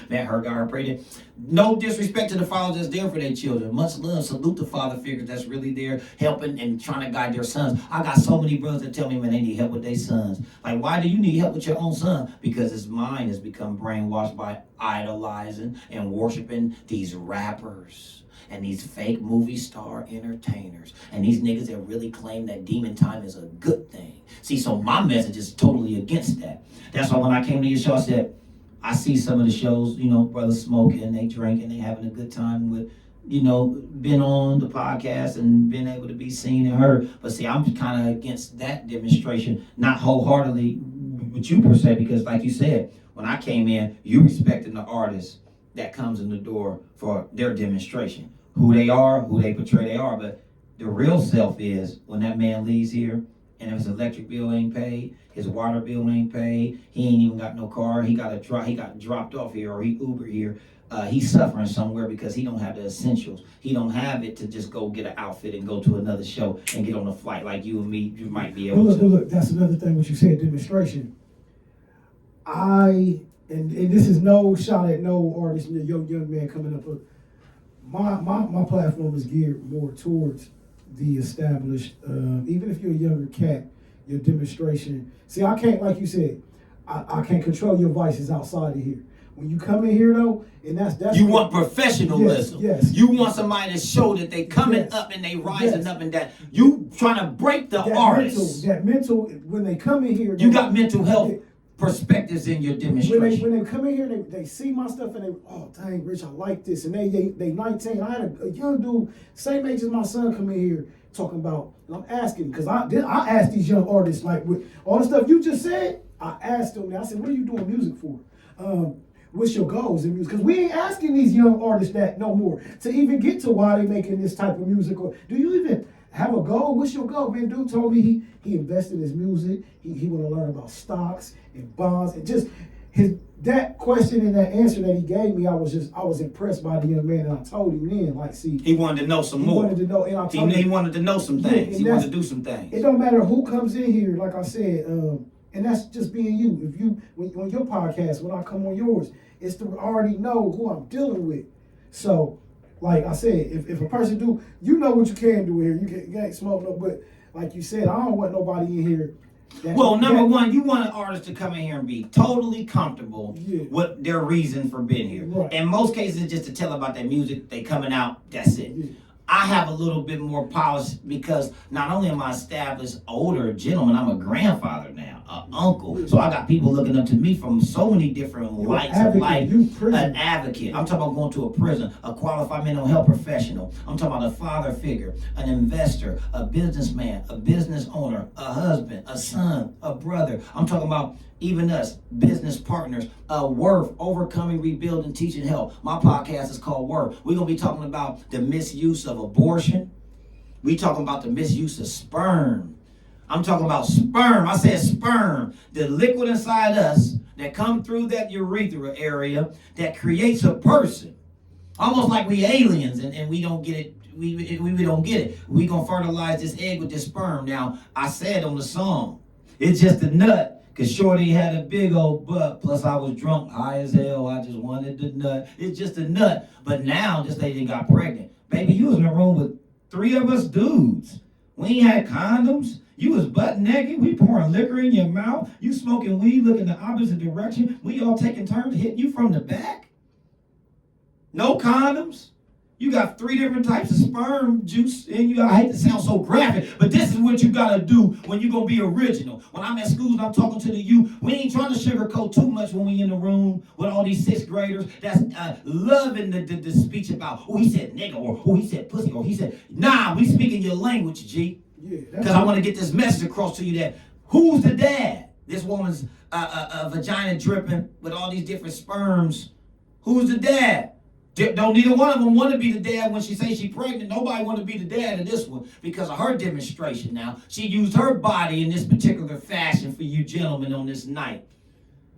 No disrespect to the fathers that's there for their children. Much love, salute the father figures that's really there helping and trying to guide their sons. I got so many brothers that tell me, man, they need help with their sons. Like, why do you need help with your own son? Because his mind has become brainwashed by idolizing and worshiping these rappers and these fake movie star entertainers and these niggas that really claim that demon time is a good thing. See, so my message is totally against that. That's why when I came to your show, I said, I see some of the shows, brothers smoking, they drinking, they having a good time with, been on the podcast and been able to be seen and heard. But see, I'm kind of against that demonstration, not wholeheartedly with you per se, because like you said, when I came in, you respecting the artist that comes in the door for their demonstration. Who they are, who they portray they are. But the real self is when that man leaves here and if his electric bill ain't paid, his water bill ain't paid, he ain't even got no car, he got dropped off here or he Uber here. He's suffering somewhere because he don't have the essentials. He don't have it to just go get an outfit and go to another show and get on a flight like you and me. You might be able to. Look, that's another thing what you said, demonstration. And this is no shot at no artist, young man coming up. My platform is geared more towards the established. Even if you're a younger cat, your demonstration. See, I can't, like you said, I can't control your vices outside of here. When you come in here though, and that's you want professionalism. Yes. You want somebody to show that they coming up and they rising up and that you trying to break the artist. That mental when they come in here. You got mental health perspectives in your demonstration. When they come in here, they see my stuff and they, oh dang, Rich, I like this. And they 19. I had a young dude, same age as my son, come in here talking about, and I'm asking, because I asked these young artists, like with all the stuff you just said, I asked them, I said, what are you doing music for? What's your goals in music? Because we ain't asking these young artists that no more to even get to why they making this type of music. Or do you even have a goal? What's your goal? Man, dude told me he invested in his music. He want to learn about stocks and bonds and just that question and that answer that he gave me. I was impressed by the young man, and I told him then, like, see, he wanted to know some more. He wanted to know, and I told him he wanted to know some things. He wanted to do some things. It don't matter who comes in here, like I said. And that's just being you. If you, when on your podcast, when I come on yours, it's to already know who I'm dealing with. So, like I said, if a person do, you know what you can do here. You can't smoke no, but like you said, I don't want nobody in here. Number one, you want an artist to come in here and be totally comfortable with their reason for being here. Right. In most cases, just to tell about their music, they coming out, that's it. Yeah. I have a little bit more polish because not only am I established older gentleman, I'm a grandfather now, an uncle. So I got people looking up to me from so many different lights of life. An advocate. I'm talking about going to a prison, a qualified mental health professional. I'm talking about a father figure, an investor, a businessman, a business owner, a husband, a son, a brother. I'm talking about even us, business partners, Worth, overcoming, rebuilding, teaching, help. My podcast is called Worth. We're going to be talking about the misuse of abortion. We talking about the misuse of sperm. I'm talking about sperm. I said sperm. The liquid inside us that come through that urethra area that creates a person. Almost like we aliens and we don't get it. We don't get it. We going to fertilize this egg with this sperm. Now, I said on the song, it's just a nut. Cause Shorty had a big old butt, plus I was drunk, high as hell, I just wanted the nut. It's just a nut. But now this lady got pregnant. Baby, you was in a room with 3 of us dudes. We ain't had condoms. You was butt naked. We pouring liquor in your mouth. You smoking weed, looking the opposite direction. We all taking turns hitting you from the back. No condoms. You got 3 different types of sperm juice in you. I hate to sound so graphic, but this is what you got to do when you're going to be original. When I'm at schools and I'm talking to the youth, we ain't trying to sugarcoat too much when we in the room with all these 6th graders that's loving the speech about, oh, he said nigga, or oh, he said pussy, or he said, nah, we speaking your language, G. Because I want to get this message across to you that who's the dad? This woman's vagina dripping with all these different sperms. Who's the dad? Don't neither one of them want to be the dad when she says she's pregnant. Nobody want to be the dad of this one because of her demonstration now. She used her body in this particular fashion for you gentlemen on this night.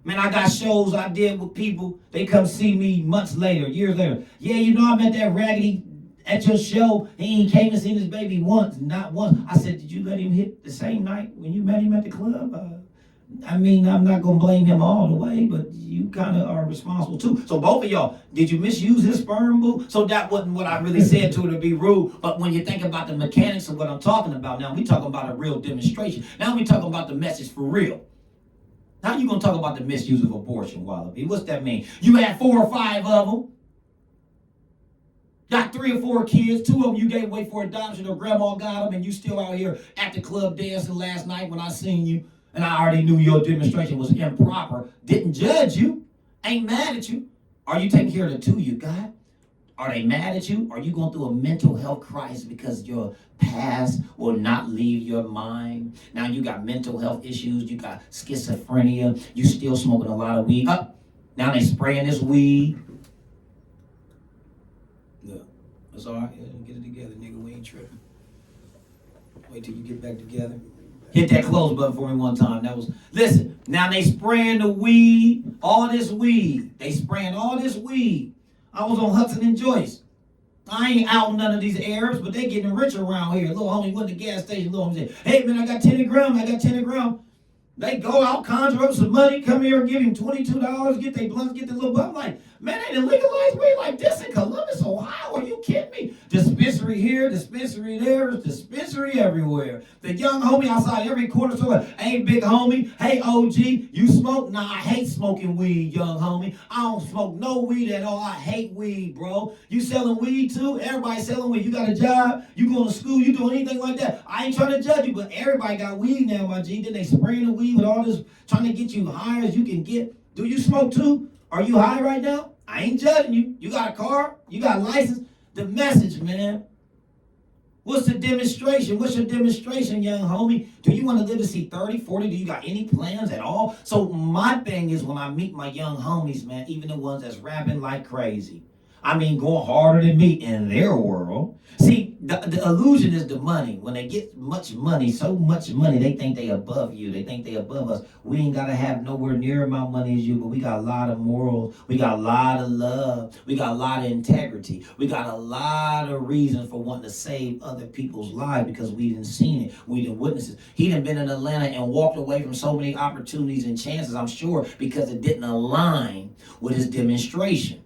Man, I got shows I did with people. They come see me months later, years later. Yeah, you know I met that raggedy at your show. He ain't came and seen his baby once, not once. I said, did you let him hit the same night when you met him at the club? I mean, I'm not going to blame him all the way, but you kind of are responsible too. So both of y'all, did you misuse his sperm, boo? So that wasn't what I really said to her to be rude. But when you think about the mechanics of what I'm talking about now, we talking about a real demonstration. Now we talking about the message for real. Now you going to talk about the misuse of abortion, Wallaby. What's that mean? You had 4 or 5 of them. Got 3 or 4 kids. 2 of them you gave away for adoption or grandma got them and you still out here at the club dancing last night when I seen you. And I already knew your demonstration was improper. Didn't judge you. Ain't mad at you. Are you taking care of the 2 you got? Are they mad at you? Are you going through a mental health crisis because your past will not leave your mind? Now you got mental health issues. You got schizophrenia. You still smoking a lot of weed. Now they spraying this weed. Yeah, that's all right. Yeah, get it together, nigga. We ain't tripping. Wait till you get back together. Hit that close button for me one time. Listen, now they spraying the weed, all this weed. They spraying all this weed. I was on Hudson and Joyce. I ain't out none of these Arabs, but they getting rich around here. Little homie went to the gas station. Little homie said, hey man, I got 10 grams. They go out, conjure up some money, come here and give him $22, get their blunts, get the little butt. I'm like, man, they done legalized weed like this in Columbus, Ohio. Are you kidding me? Dispensary here, dispensary there, dispensary everywhere. The young homie outside every corner store. Hey, big homie. Hey, OG. You smoke? Nah, I hate smoking weed, young homie. I don't smoke no weed at all. I hate weed, bro. You selling weed too? Everybody selling weed. You got a job? You going to school? You doing anything like that? I ain't trying to judge you, but everybody got weed now, my G. Then they spraying the weed with all this, trying to get you high as you can get. Do you smoke too? Are you high right now? I ain't judging you. You got a car? You got a license? The message, man. What's the demonstration? What's your demonstration, young homie? Do you want to live to see 30, 40? Do you got any plans at all? So my thing is when I meet my young homies, man, even the ones that's rapping like crazy, I mean, going harder than me in their world. See, the illusion is the money. When they get much money, so much money, they think they above you. They think they above us. We ain't got to have nowhere near amount of money as you, but we got a lot of morals. We got a lot of love. We got a lot of integrity. We got a lot of reasons for wanting to save other people's lives because we done seen it. We done witnessed it. He done been in Atlanta and walked away from so many opportunities and chances, I'm sure, because it didn't align with his demonstration.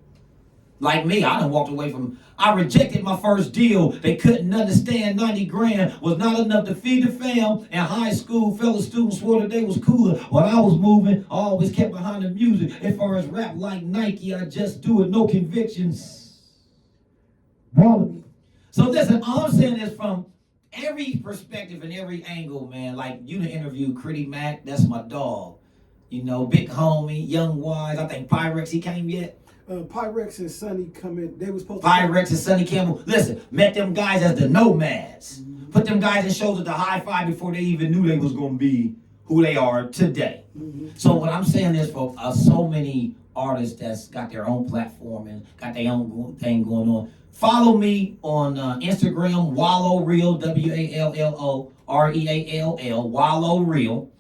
Like me, I done walked away from, I rejected my first deal. They couldn't understand 90 grand was not enough to feed the fam. In high school, fellow students swore that they was cooler. While I was moving, I always kept behind the music. As far as rap like Nike, I just do it, no convictions. So listen, all I'm saying is from every perspective and every angle, man. Like you done interviewed Critty Mac, that's my dog. You know, big homie, Young Wise, I think Pyrex, he came yet? Pyrex and Sonny come in. They was supposed to. Pyrex and Sonny Campbell. Listen, met them guys as the nomads. Mm-hmm. Put them guys in shows at the high five before they even knew they was gonna be who they are today. Mm-hmm. So what I'm saying is for so many artists that's got their own platform and got their own thing going on. Follow me on Instagram, Wallo Reall, WALLOREALL, Wallo Reall.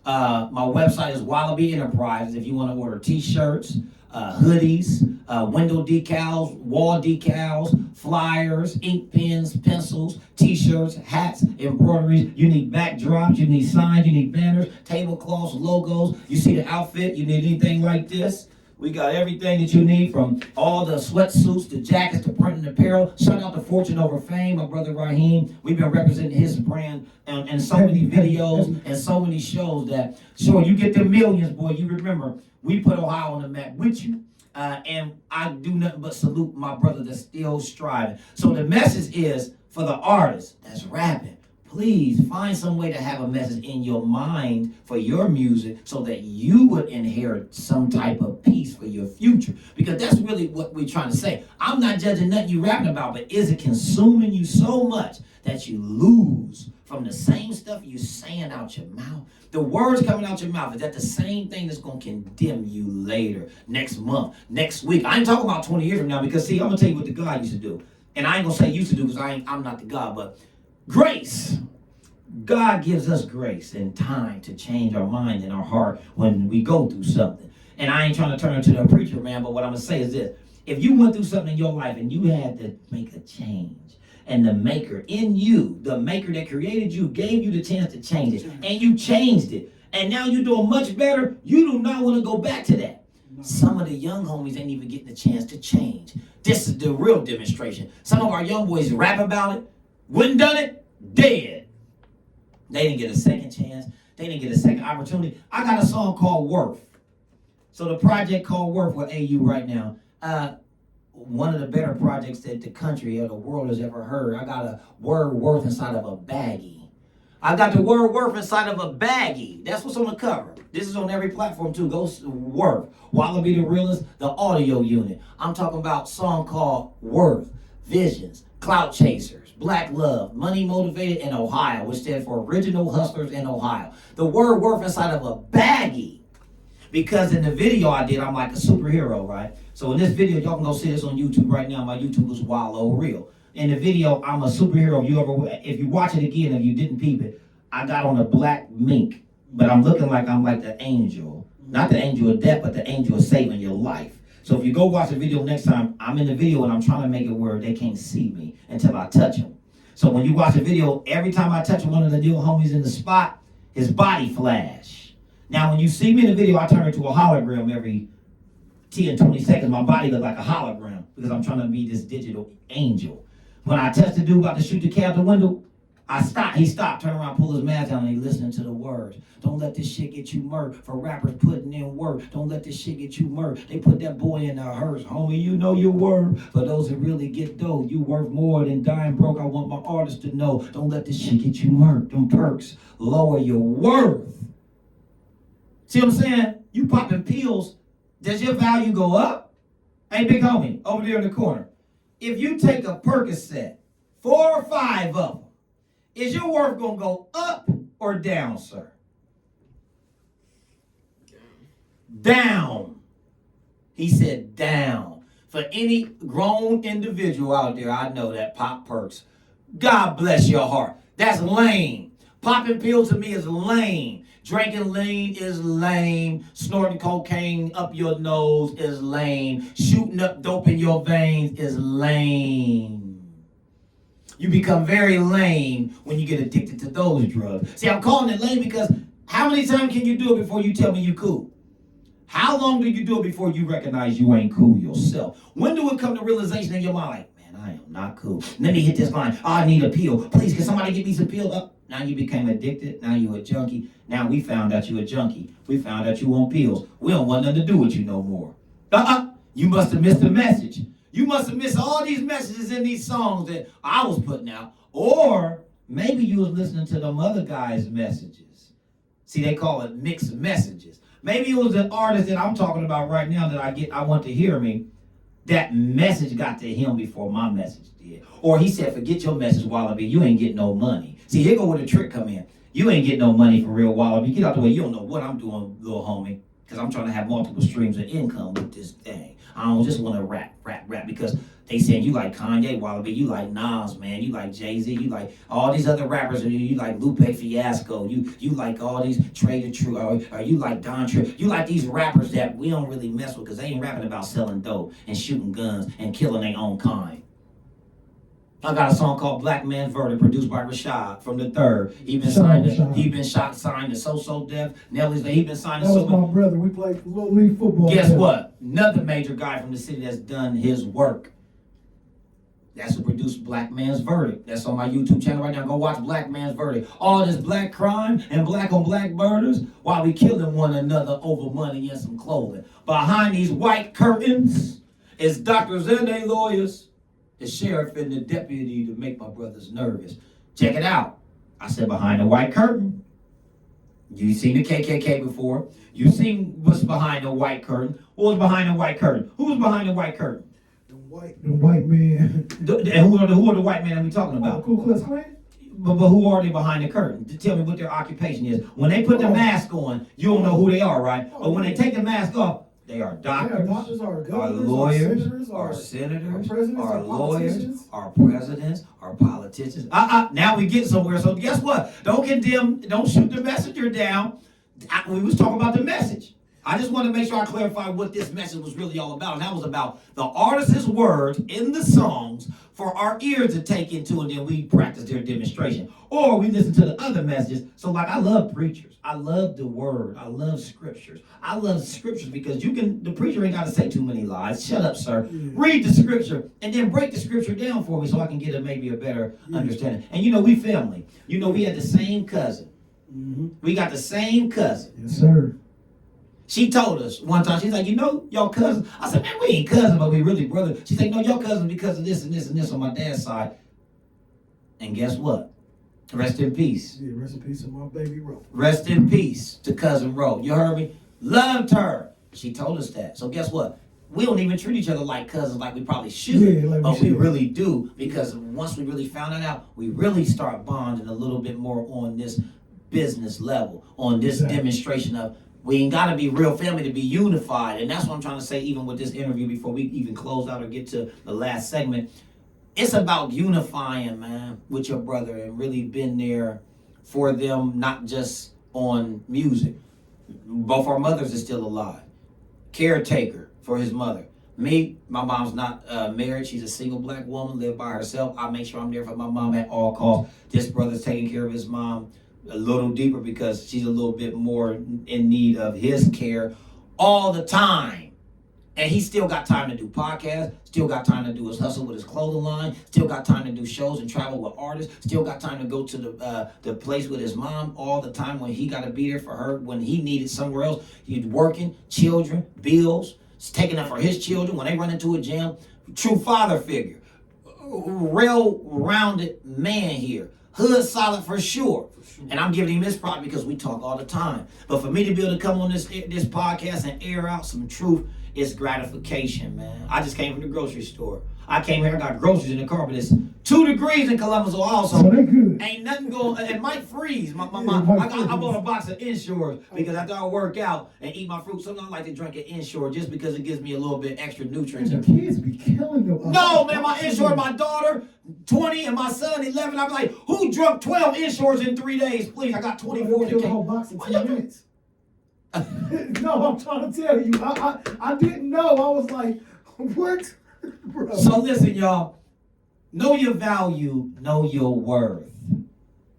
My website is Wallaby Enterprises if you want to order t-shirts, hoodies, window decals, wall decals, flyers, ink pens, pencils, t-shirts, hats, embroideries. You need backdrops, you need signs, you need banners, tablecloths, logos. You see the outfit, you need anything like this. We got everything that you need from all the sweatsuits, the jackets, the printing apparel. Shout out to Fortune Over Fame, my brother Raheem. We've been representing his brand in so many videos and so many shows that, sure, you get the millions, boy. You remember, we put Ohio on the map with you. And I do nothing but salute my brother that's still striving. So the message is for the artist that's rapping. Please find some way to have a message in your mind for your music so that you would inherit some type of peace for your future. Because that's really what we're trying to say. I'm not judging nothing you're rapping about, but is it consuming you so much that you lose from the same stuff you're saying out your mouth? The words coming out your mouth, is that the same thing that's going to condemn you later, next month, next week? I ain't talking about 20 years from now because, see, I'm going to tell you what the God used to do. And I ain't going to say used to do because I'm not the God, but grace. God gives us grace and time to change our mind and our heart when we go through something. And I ain't trying to turn into the preacher, man, but what I'm going to say is this. If you went through something in your life and you had to make a change, and the maker in you, the maker that created you, gave you the chance to change it, and you changed it, and now you're doing much better, you do not want to go back to that. Some of the young homies ain't even getting the chance to change. This is the real demonstration. Some of our young boys rap about it, wouldn't done it, dead. They didn't get a second chance. They didn't get a second opportunity. I got a song called Worth. So the project called Worth with AU right now. One of the better projects that the country or the world has ever heard. I got a word worth inside of a baggie. I got the word worth inside of a baggie. That's what's on the cover. This is on every platform too. Go Worth. Wallaby the Realist, the audio unit. I'm talking about a song called Worth, Visions, Clout Chasers, Black Love, Money Motivated in Ohio, which stands for Original Hustlers in Ohio. The word worth inside of a baggie. Because in the video I did, I'm like a superhero, right? So in this video, y'all can go see this on YouTube right now. My YouTube is Wallo Reall. In the video, I'm a superhero. If you watch it again, if you didn't peep it, I got on a black mink, but I'm looking like I'm like the angel. Not the angel of death, but the angel of saving your life. So if you go watch the video next time, I'm in the video and I'm trying to make it where they can't see me until I touch them. So when you watch the video, every time I touch one of the new homies in the spot, his body flash. Now when you see me in the video, I turn into a hologram every 10, 20 seconds. My body looks like a hologram because I'm trying to be this digital angel. When I touched the dude about to shoot the cat out the window, I stopped. He stopped, turned around, pulled his mask down, and he listening to the words. Don't let this shit get you murked. For rappers putting in work. Don't let this shit get you murked. They put that boy in the hearse. Homie, you know your worth. For those that really get dough, you worth more than dying broke. I want my artists to know. Don't let this shit get you murked. Them perks lower your worth. See what I'm saying? You popping pills. Does your value go up? Hey, big homie, over there in the corner. If you take a Percocet, 4 or 5 of them, is your worth going to go up or down, sir? Down. He said down. For any grown individual out there, I know that pop perks. God bless your heart. That's lame. Popping pills to me is lame. Drinking lean is lame. Snorting cocaine up your nose is lame. Shooting up dope in your veins is lame. You become very lame when you get addicted to those drugs. See, I'm calling it lame because how many times can you do it before you tell me you cool? How long do you do it before you recognize you ain't cool yourself? When do it come to realization in your mind, like, man, I am not cool. Let me hit this line. Oh, I need a pill. Please, can somebody give me some pill? Up. Now you became addicted. Now you a junkie. Now we found out you a junkie. We found out you on pills. We don't want nothing to do with you no more. You must have missed the message. You must have missed all these messages in these songs that I was putting out. Or maybe you was listening to them other guys' messages. See, they call it mixed messages. Maybe it was the artist that I'm talking about right now that I want to hear me. That message got to him before my message did. Or he said, forget your message, Wallaby. You ain't getting no money. See, here go where the trick come in. You ain't getting no money for real, Wallaby. Get out the way. You don't know what I'm doing, little homie. Because I'm trying to have multiple streams of income with this thing. I don't just want to rap because they saying you like Kanye, Wallaby, you like Nas, man, you like Jay-Z, you like all these other rappers, you like Lupe Fiasco, you like all these Trader True, or you like Don Trip, you like these rappers that we don't really mess with because they ain't rapping about selling dope and shooting guns and killing their own kind. I got a song called Black Man's Verdict, produced by Rashad from the Third. He been signed to So Def. Nelly's he been signed to That was my brother. We played Little League football. Guess what? Another major guy from the city that's done his work. That's who produced Black Man's Verdict. That's on my YouTube channel right now. Go watch Black Man's Verdict. All this black crime and black on black murders while we killing one another over money and some clothing. Behind these white curtains is doctors and they lawyers, the sheriff and the deputy to make my brothers nervous. Check it out. I said behind the white curtain. You seen the KKK before. You seen what's behind the white curtain. What was behind the white curtain? Who was behind the white curtain? The white man. And who are the white men that we talking about? Ku Klux Klan? But who are they behind the curtain? Tell me what their occupation is. When they put the mask on, you don't know who they are, right? But when they take the mask off, they are doctors, our lawyers, our senators, our lawyers, our presidents, our politicians. Now we get somewhere. So guess what? Don't condemn, don't shoot the messenger down. We was talking about the message. I just want to make sure I clarify what this message was really all about. And that was about the artist's words in the songs for our ears to take into, and then we practice their demonstration. Or we listen to the other messages. So like I love preachers. I love the word. I love scriptures. I love scriptures because the preacher ain't got to say too many lies. Shut up, sir. Read the scripture and then break the scripture down for me so I can get maybe a better understanding. And we family. We had the same cousin. Mm-hmm. We got the same cousin. Yes, sir. She told us one time, she's like, y'all cousins. I said, man, we ain't cousins, but we really brothers. She's like, no, y'all cousins because of this and this and this on my dad's side. And guess what? Rest in peace. Yeah, rest in peace to my baby Ro. Rest in peace to cousin Ro. You heard me? Loved her. She told us that. So guess what? We don't even treat each other like cousins like we probably should. But we really do, because once we really found that out, we really start bonding a little bit more on this business level, on this demonstration of we ain't got to be real family to be unified. And that's what I'm trying to say even with this interview before we even close out or get to the last segment. It's about unifying, man, with your brother and really been there for them, not just on music. Both our mothers are still alive. Caretaker for his mother. Me, my mom's not married. She's a single black woman, lived by herself. I make sure I'm there for my mom at all costs. This brother's taking care of his mom a little deeper because she's a little bit more in need of his care all the time. And he still got time to do podcasts, still got time to do his hustle with his clothing line, still got time to do shows and travel with artists, still got time to go to the place with his mom all the time when he got to be there for her, when he needed somewhere else. He's working, children, bills, taking up for his children when they run into a jam. True father figure. Well-rounded man here. Hood solid for sure. And I'm giving him his props because we talk all the time. But for me to be able to come on this podcast and air out some truth, it's gratification, man. I just came from the grocery store. I came here, I got groceries in the car, but it's 2 degrees in Columbus, Ohio, so they good. Ain't nothing going. It might freeze. I bought a box of Ensures because after I work out and eat my fruit, sometimes I like to drink an Ensure just because it gives me a little bit extra nutrients. The kids be killing them. No, man, my Ensure, my daughter, 20, and my son, 11. I'm like, who drunk 12 Ensures in 3 days? Please, I got 24. Kill the whole box in 10 minutes. No, I'm trying to tell you. I didn't know. I was like, what? Bro. So listen, y'all. Know your value, know your worth.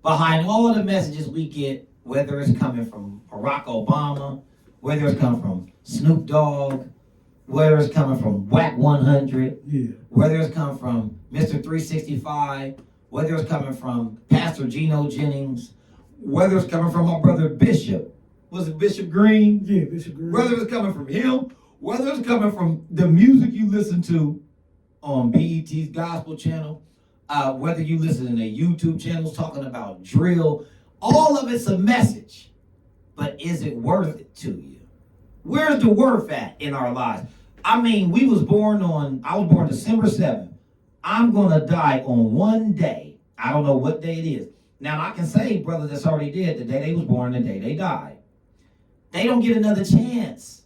Behind all the messages we get, whether it's coming from Barack Obama, whether it's coming from Snoop Dogg, whether it's coming from Whack 100, whether it's coming from Mr. 365, whether it's coming from Pastor Geno Jennings, whether it's coming from my brother Bishop. Was it Bishop Green? Yeah, Bishop Green. Whether it's coming from him, whether it's coming from the music you listen to on BET's gospel channel, whether you listen to the YouTube channels talking about drill, all of it's a message. But is it worth it to you? Where's the worth at in our lives? I mean, I was born December 7th. I'm going to die on one day. I don't know what day it is. Now, I can say, brother that's already dead, the day they was born, the day they died. They don't get another chance.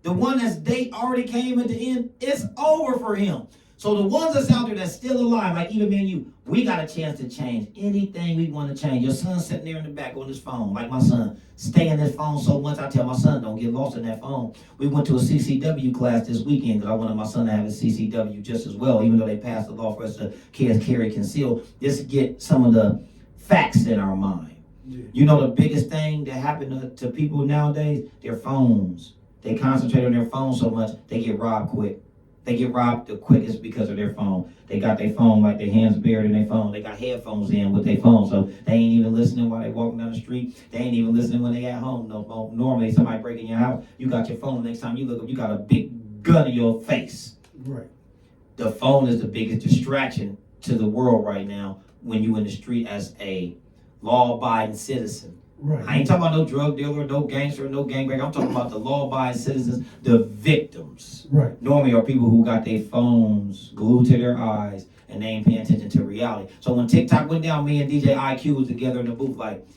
The one that's date already came at the end, it's over for him. So the ones that's out there that's still alive, like even me and you, we got a chance to change anything we want to change. Your son's sitting there in the back on his phone, like my son, stay in his phone so much. I tell my son, don't get lost in that phone. We went to a CCW class this weekend because I wanted my son to have his CCW just as well, even though they passed the law for us to carry conceal. Just get some of the facts in our mind. Yeah. You know the biggest thing that happened to people nowadays? Their phones. They concentrate on their phone so much, they get robbed quick. They get robbed the quickest because of their phone. They got their phone like their hands buried in their phone. They got headphones in with their phone, so they ain't even listening while they walking down the street. They ain't even listening when they at home. No, normally somebody breaking your house, you got your phone. The next time you look up, you got a big gun in your face. Right. The phone is the biggest distraction to the world right now when you in the street as a law-abiding citizen. Right. I ain't talking about no drug dealer, no gangster, no gangbanger. I'm talking about the law-abiding citizens, the victims. Right. Normally are people who got their phones glued to their eyes and they ain't paying attention to reality. So when TikTok went down, me and DJ IQ was together in the booth like,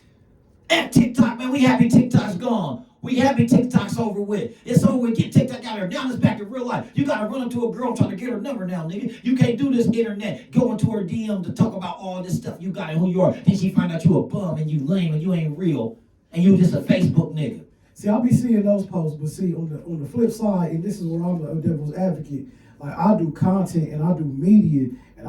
TikTok, man, we happy TikTok's gone. We happy TikTok's over with. It's over with. Get TikTok out of here. Now it's back to real life. You got to run up to a girl trying to get her number now, nigga. You can't do this internet. Go into her DM to talk about all this stuff you got and who you are. Then she find out you a bum and you lame and you ain't real. And you just a Facebook nigga. See, I'll be seeing those posts, but see, on the flip side, and this is where I'm a devil's advocate, like I do content and I do media and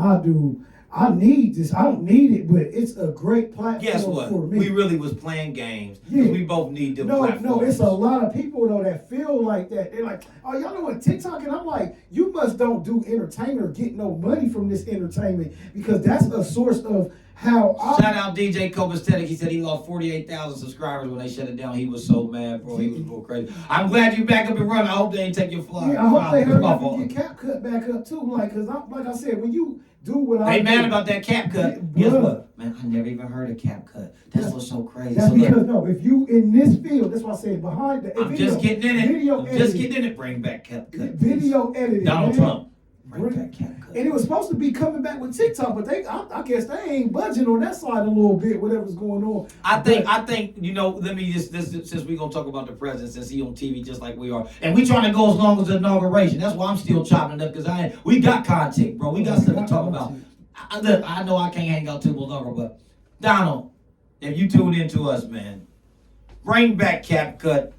I need this. I don't need it, but it's a great platform. Guess what? For me. We really was playing games. Yeah. We both need them platforms. No, it's a lot of people though that feel like that. They're like, oh, y'all know what TikTok? And I'm like, you must don't do entertainment or get no money from this entertainment because that's a source of how Shout out DJ Copacetic. He said he lost 48,000 subscribers when they shut it down. He was so mad, bro. He was going crazy. I'm glad you back up and running. I hope they ain't take your fly. Yeah, I hope they hurry up and get cap cut back up too. Like, cause like I said, when you do what I do. They mad about that cap cut. Guess what? Man, I never even heard of cap cut. That's what's so crazy. That's so because, no, if you in this field, that's why I said behind the I'm just getting in it. Just getting in it. Bring back cap cut. Video editing. Donald Trump. Bring back cap cut. And it was supposed to be coming back with TikTok, but I guess they ain't budging on that side a little bit, whatever's going on. I think, you know, let me just, since we're going to talk about the president, since he on TV just like we are, and we trying to go as long as the inauguration. That's why I'm still chopping it up, because we got content, bro. We got stuff to talk about. I know I can't hang out too much longer, but Donald, if you tune into us, man, bring back CapCut,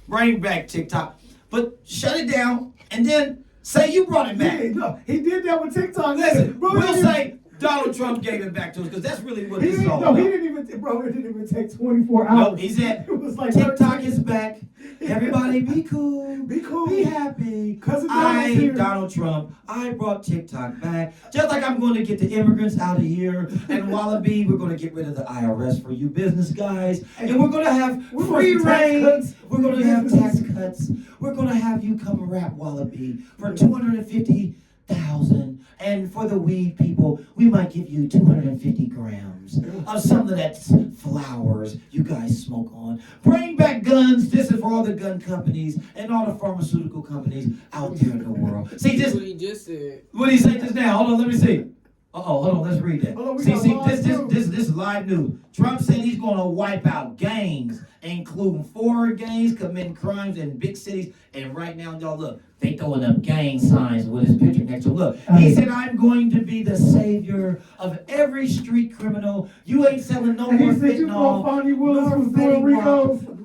bring back TikTok, but shut it down and then say you brought it back. Yeah, no, he did that with TikTok. Listen, bro, we'll say Donald Trump gave it back to us because that's really what He this is didn't, all no, about. he didn't even, bro, it didn't even take 24 hours. No, he said, it was like TikTok 13. is back. Everybody be cool. Be cool. Be happy. Cousin Donald's here. Donald Trump, I brought TikTok back. Just like I'm going to get the immigrants out of here. And Wallaby, we're going to get rid of the IRS for you business guys. And we're going to have free reign. We're going to have tax cuts. We're going to have you come rap Wallaby for $250,000. And for the weed people, we might give you 250 grams of some of that flowers you guys smoke on. Bring back guns. This is for all the gun companies and all the pharmaceutical companies out there in the world. See, That's what he just said. What did he say just now? Hold on, let me see. Hold on, let's read that. Hold on, this is live news. Trump said he's going to wipe out gangs, including foreign gangs committing crimes in big cities. And right now, y'all look, they throwing up gang signs with his picture next to him. Look, he said, I'm going to be the savior of every street criminal. You ain't selling no more fentanyl,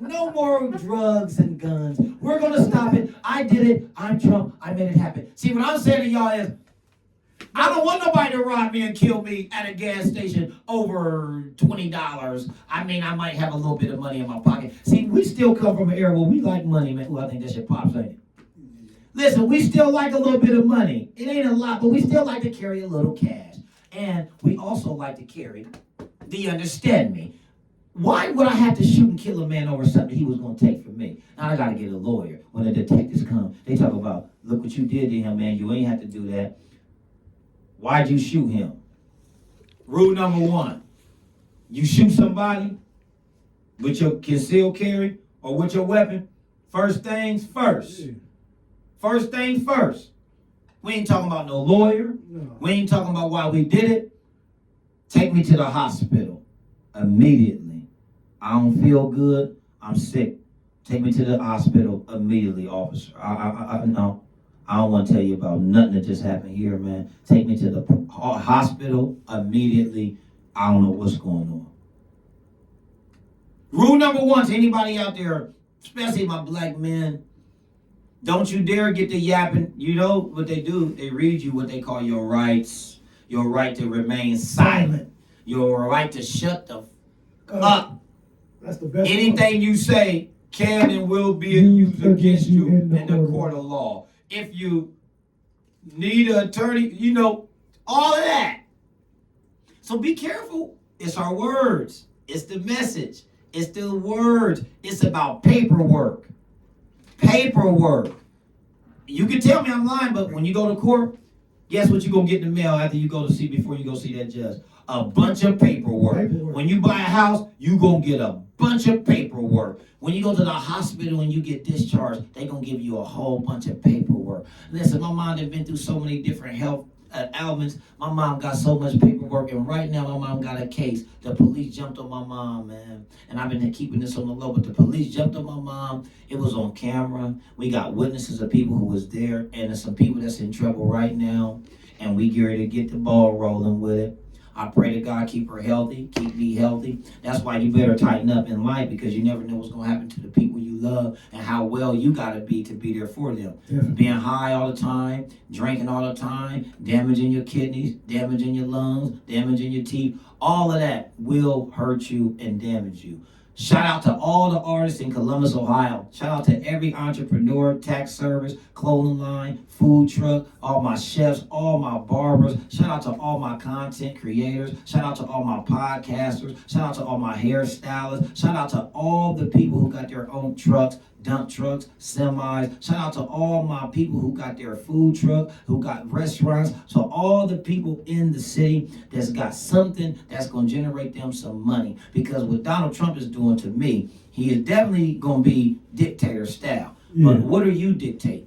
no more drugs and guns. We're going to stop it. I did it. I'm Trump. I made it happen. See, what I'm saying to y'all is, I don't want nobody to rob me and kill me at a gas station over $20. I mean, I might have a little bit of money in my pocket. See, we still come from an era where we like money, man. Ooh, I think that shit pops, ain't it? Listen, we still like a little bit of money. It ain't a lot, but we still like to carry a little cash. And we also like to carry, do you understand me? Why would I have to shoot and kill a man over something he was going to take from me? Now I got to get a lawyer. When the detectives come, they talk about, look what you did to him, man. You ain't have to do that. Why'd you shoot him? Rule number 1. You shoot somebody with your concealed carry or with your weapon, first things first. First things first. We ain't talking about no lawyer. No. We ain't talking about why we did it. Take me to the hospital immediately. I don't feel good. I'm sick. Take me to the hospital immediately, officer. No. I don't want to tell you about nothing that just happened here, man. Take me to the hospital immediately. I don't know what's going on. Rule number 1 to anybody out there, especially my black men, don't you dare get to yapping. You know what they do? They read you what they call your rights. Your right to remain silent. Your right to shut the up. That's the best. Anything you say can and will be used against you in the court of law. If you need an attorney, you know, all of that. So be careful. It's our words. It's the message. It's the words. It's about paperwork. Paperwork. You can tell me I'm lying, but when you go to court, guess what you're going to get in the mail after you go to see, before you go see that judge? A bunch of paperwork. When you buy a house, you're going to get a bunch of paperwork. When you go to the hospital and you get discharged, they're going to give you a whole bunch of paperwork. Listen, my mom has been through so many different health ailments. My mom got so much paperwork, and right now my mom got a case. The police jumped on my mom, man. And I've been keeping this on the low, but the police jumped on my mom. It was on camera. We got witnesses of people who was there, and there's some people that's in trouble right now, and we get ready to get the ball rolling with it. I pray to God keep her healthy, keep me healthy. That's why you better tighten up in life, because you never know what's going to happen to the people you love and how well you got to be there for them. Yeah. Being high all the time, drinking all the time, damaging your kidneys, damaging your lungs, damaging your teeth, all of that will hurt you and damage you. Shout out to all the artists in Columbus, Ohio. Shout out to every entrepreneur, tax service, clothing line, food truck, all my chefs, all my barbers. Shout out to all my content creators. Shout out to all my podcasters. Shout out to all my hairstylists. Shout out to all the people who got their own trucks, dump trucks, semis. Shout out to all my people who got their food truck, who got restaurants. So all the people in the city that's got something that's going to generate them some money. Because what Donald Trump is doing to me, he is definitely going to be dictator style. Yeah. But what are you dictating?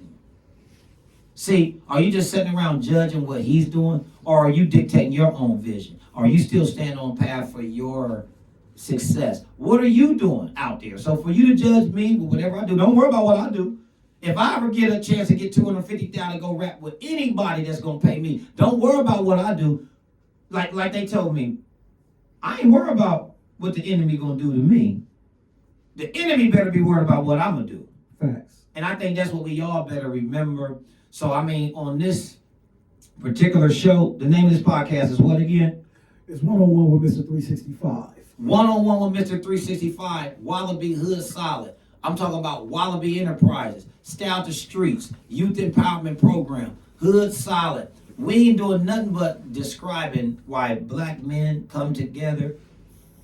See, are you just sitting around judging what he's doing, or are you dictating your own vision? Are you still standing on path for your success? What are you doing out there? So for you to judge me with whatever I do, don't worry about what I do. If I ever get a chance to get $250,000 to go rap with anybody that's gonna pay me, don't worry about what I do. Like they told me, I ain't worried about what the enemy gonna do to me. The enemy better be worried about what I'm gonna do. Facts. And I think that's what we all better remember. So I mean, on this particular show. The name of this podcast is what again? It's one-on-one with Mr. 365. One-on-one with Mr. 365. Wallaby Hood Solid. I'm talking about Wallaby Enterprises, Stay Out the Streets, Youth Empowerment Program, Hood Solid. We ain't doing nothing but describing why black men come together,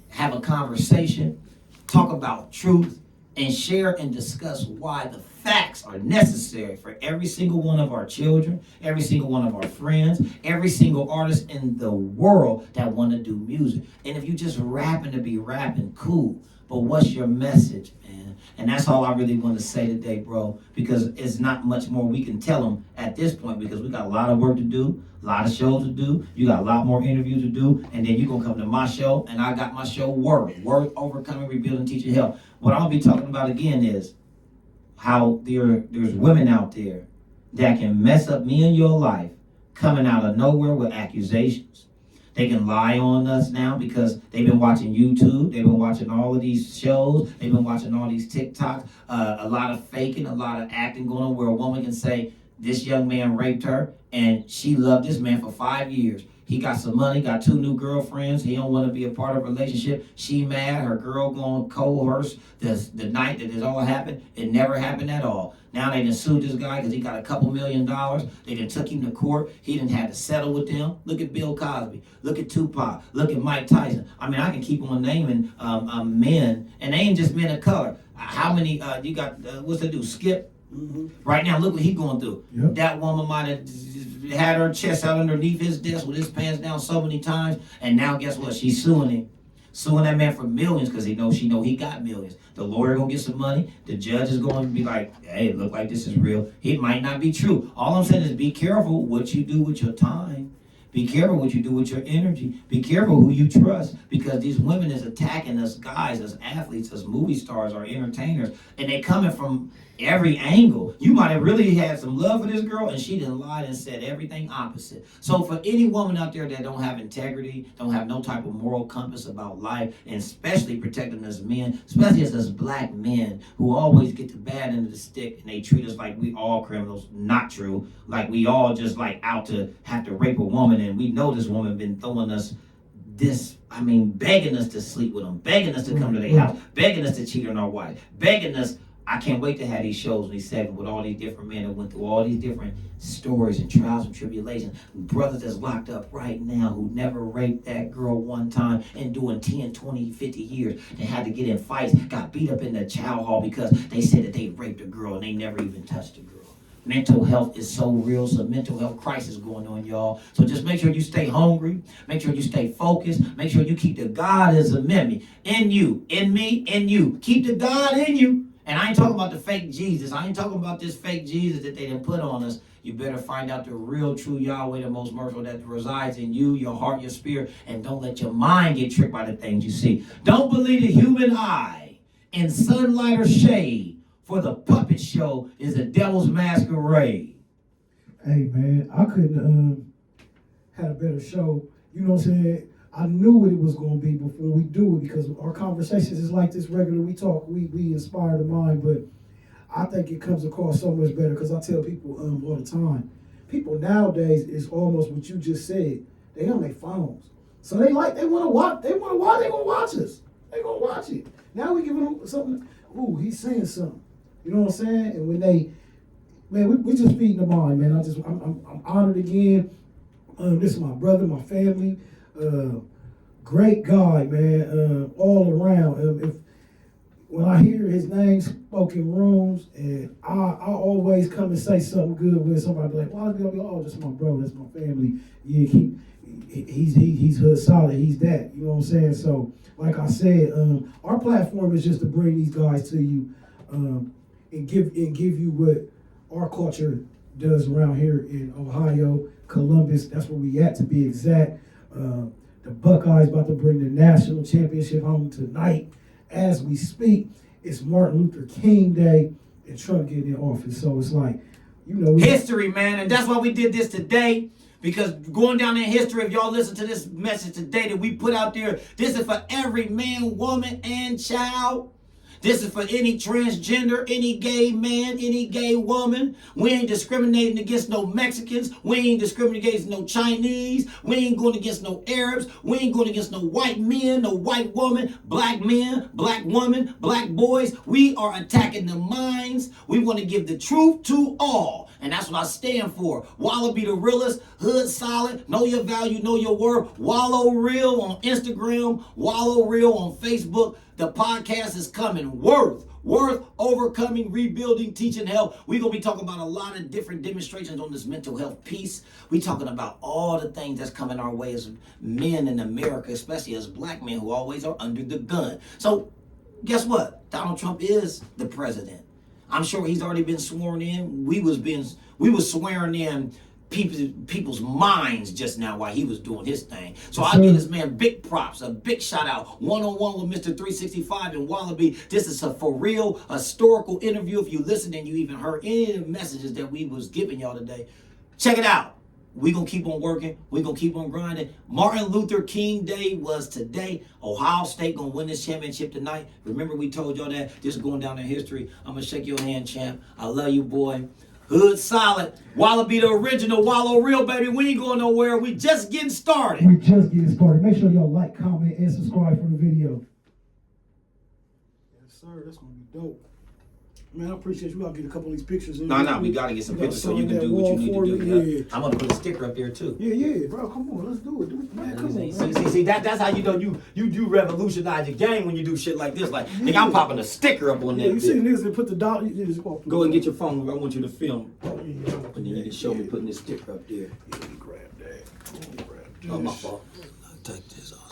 have a conversation, talk about truth, and share and discuss why the facts are necessary for every single one of our children, every single one of our friends, every single artist in the world that want to do music. And if you just rapping to be rapping, cool. But what's your message, man? And that's all I really want to say today, bro, because it's not much more we can tell them at this point, because we got a lot of work to do, a lot of shows to do. You got a lot more interviews to do, and then you're going to come to my show, and I got my show, Word Overcoming, Rebuilding, Teaching, Help. What I'll be talking about again is how there's women out there that can mess up me and your life coming out of nowhere with accusations. They can lie on us now because they've been watching YouTube. They've been watching all of these shows. They've been watching all these TikToks. A lot of faking, a lot of acting going on where a woman can say, this young man raped her and she loved this man for 5 years. He got some money, got 2 new girlfriends. He don't want to be a part of a relationship. She mad. Her girl going coerce the night that this all happened. It never happened at all. Now they done sued this guy because he got a couple $1 million. They done took him to court. He didn't have to settle with them. Look at Bill Cosby. Look at Tupac. Look at Mike Tyson. I mean, I can keep on naming men, and they ain't just men of color. How many, you got, what's that dude, Skip? Mm-hmm. Right now, look what he's going through. Yep. That woman might have had her chest out underneath his desk with his pants down so many times, and now guess what? She's suing him. Suing that man for millions because she know he got millions. The lawyer gonna get some money. The judge is going to be like, hey, it look like this is real. It might not be true. All I'm saying is be careful what you do with your time. Be careful what you do with your energy. Be careful who you trust, because these women is attacking us guys, as athletes, as movie stars, or entertainers, and they coming from every angle. You might have really had some love for this girl, and she done lied and said everything opposite. So for any woman out there that don't have integrity, don't have no type of moral compass about life, and especially protecting us men, especially as us black men who always get the bad end of the stick, and they treat us like we all criminals. Not true. Like we all just like out to have to rape a woman, and we know this woman been throwing us begging us to sleep with them, begging us to come to their house, begging us to cheat on our wife, begging us. I can't wait to have these shows and these segments with all these different men that went through all these different stories and trials and tribulations. Brothers that's locked up right now who never raped that girl one time and doing 10, 20, 50 years. They had to get in fights, got beat up in the chow hall because they said that they raped a girl and they never even touched a girl. Mental health is so real. So mental health crisis going on, y'all. So just make sure you stay hungry. Make sure you stay focused. Make sure you keep the God as a memory in you, in me, in you. Keep the God in you. And I ain't talking about the fake Jesus. I ain't talking about this fake Jesus that they done put on us. You better find out the real, true Yahweh, the most merciful, that resides in you, your heart, your spirit. And don't let your mind get tricked by the things you see. Don't believe the human eye in sunlight or shade, for the puppet show is a devil's masquerade. Hey, man, I couldn't had a better show. You know what I'm saying? I knew what it was going to be before we do it, because our conversations is like this regular. We talk, we inspire the mind, but I think it comes across so much better, because I tell people all the time, people nowadays is almost what you just said. They on their phones, so they want to watch. They gonna watch us. They gonna watch it. Now we giving them something. Ooh, he's saying something. You know what I'm saying? And when we just feeding the mind, man. I'm honored again. This is my brother, my family. Great guy, man, all around. When I hear his name spoken in rooms, and I always come and say something good when somebody be like, well, I'll be like, oh, that's my bro, that's my family. Yeah, he's hood solid, he's that. You know what I'm saying? So, like I said, our platform is just to bring these guys to you, and give you what our culture does around here in Ohio, Columbus. That's where we at, to be exact. The Buckeyes about to bring the national championship home tonight. As we speak, it's Martin Luther King Day and Trump getting in office. So it's like, history, man. And that's why we did this today. Because going down in history, if y'all listen to this message today that we put out there, this is for every man, woman, and child. This is for any transgender, any gay man, any gay woman. We ain't discriminating against no Mexicans. We ain't discriminating against no Chinese. We ain't going against no Arabs. We ain't going against no white men, no white woman, black men, black women, black boys. We are attacking the minds. We want to give the truth to all. And that's what I stand for. Wallo be the realest, hood solid, know your value, know your worth. Wallo Reall on Instagram, Wallo Reall on Facebook. The podcast is coming. Worth, overcoming, rebuilding, teaching health. We're going to be talking about a lot of different demonstrations on this mental health piece. We're talking about all the things that's coming our way as men in America, especially as black men who always are under the gun. So guess what? Donald Trump is the president. I'm sure he's already been sworn in. We was swearing in people's minds just now while he was doing his thing. So I give this man big props, a big shout out. One-on-one with Mr. 365 and Wallaby. This is a for real historical interview. If you listened and you even heard any of the messages that we was giving y'all today, check it out. We're going to keep on working. We're going to keep on grinding. Martin Luther King Day was today. Ohio State going to win this championship tonight. Remember we told y'all that. This is going down in history. I'm going to shake your hand, champ. I love you, boy. Hood solid. Wallo be the original. Wallo Reall, baby. We ain't going nowhere. We just getting started. We just getting started. Make sure y'all like, comment, and subscribe for the video. Yes, sir. That's going to be dope. Man, I appreciate you. I'll get a couple of these pictures. No, we got to get some pictures so you can do what you need to do. Yeah. I'm going to put a sticker up there, too. Yeah, bro. Come on. Let's do it. Man, come on. See, that's how you know you revolutionize your game when you do shit like this. Like, nigga, I'm popping a sticker up on that. You see niggas that put the dollar. Go and get your phone. I want you to film. Oh, yeah. And then you can show me putting this sticker up there. Yeah, grab that. Oh, my fault. I'll take this off.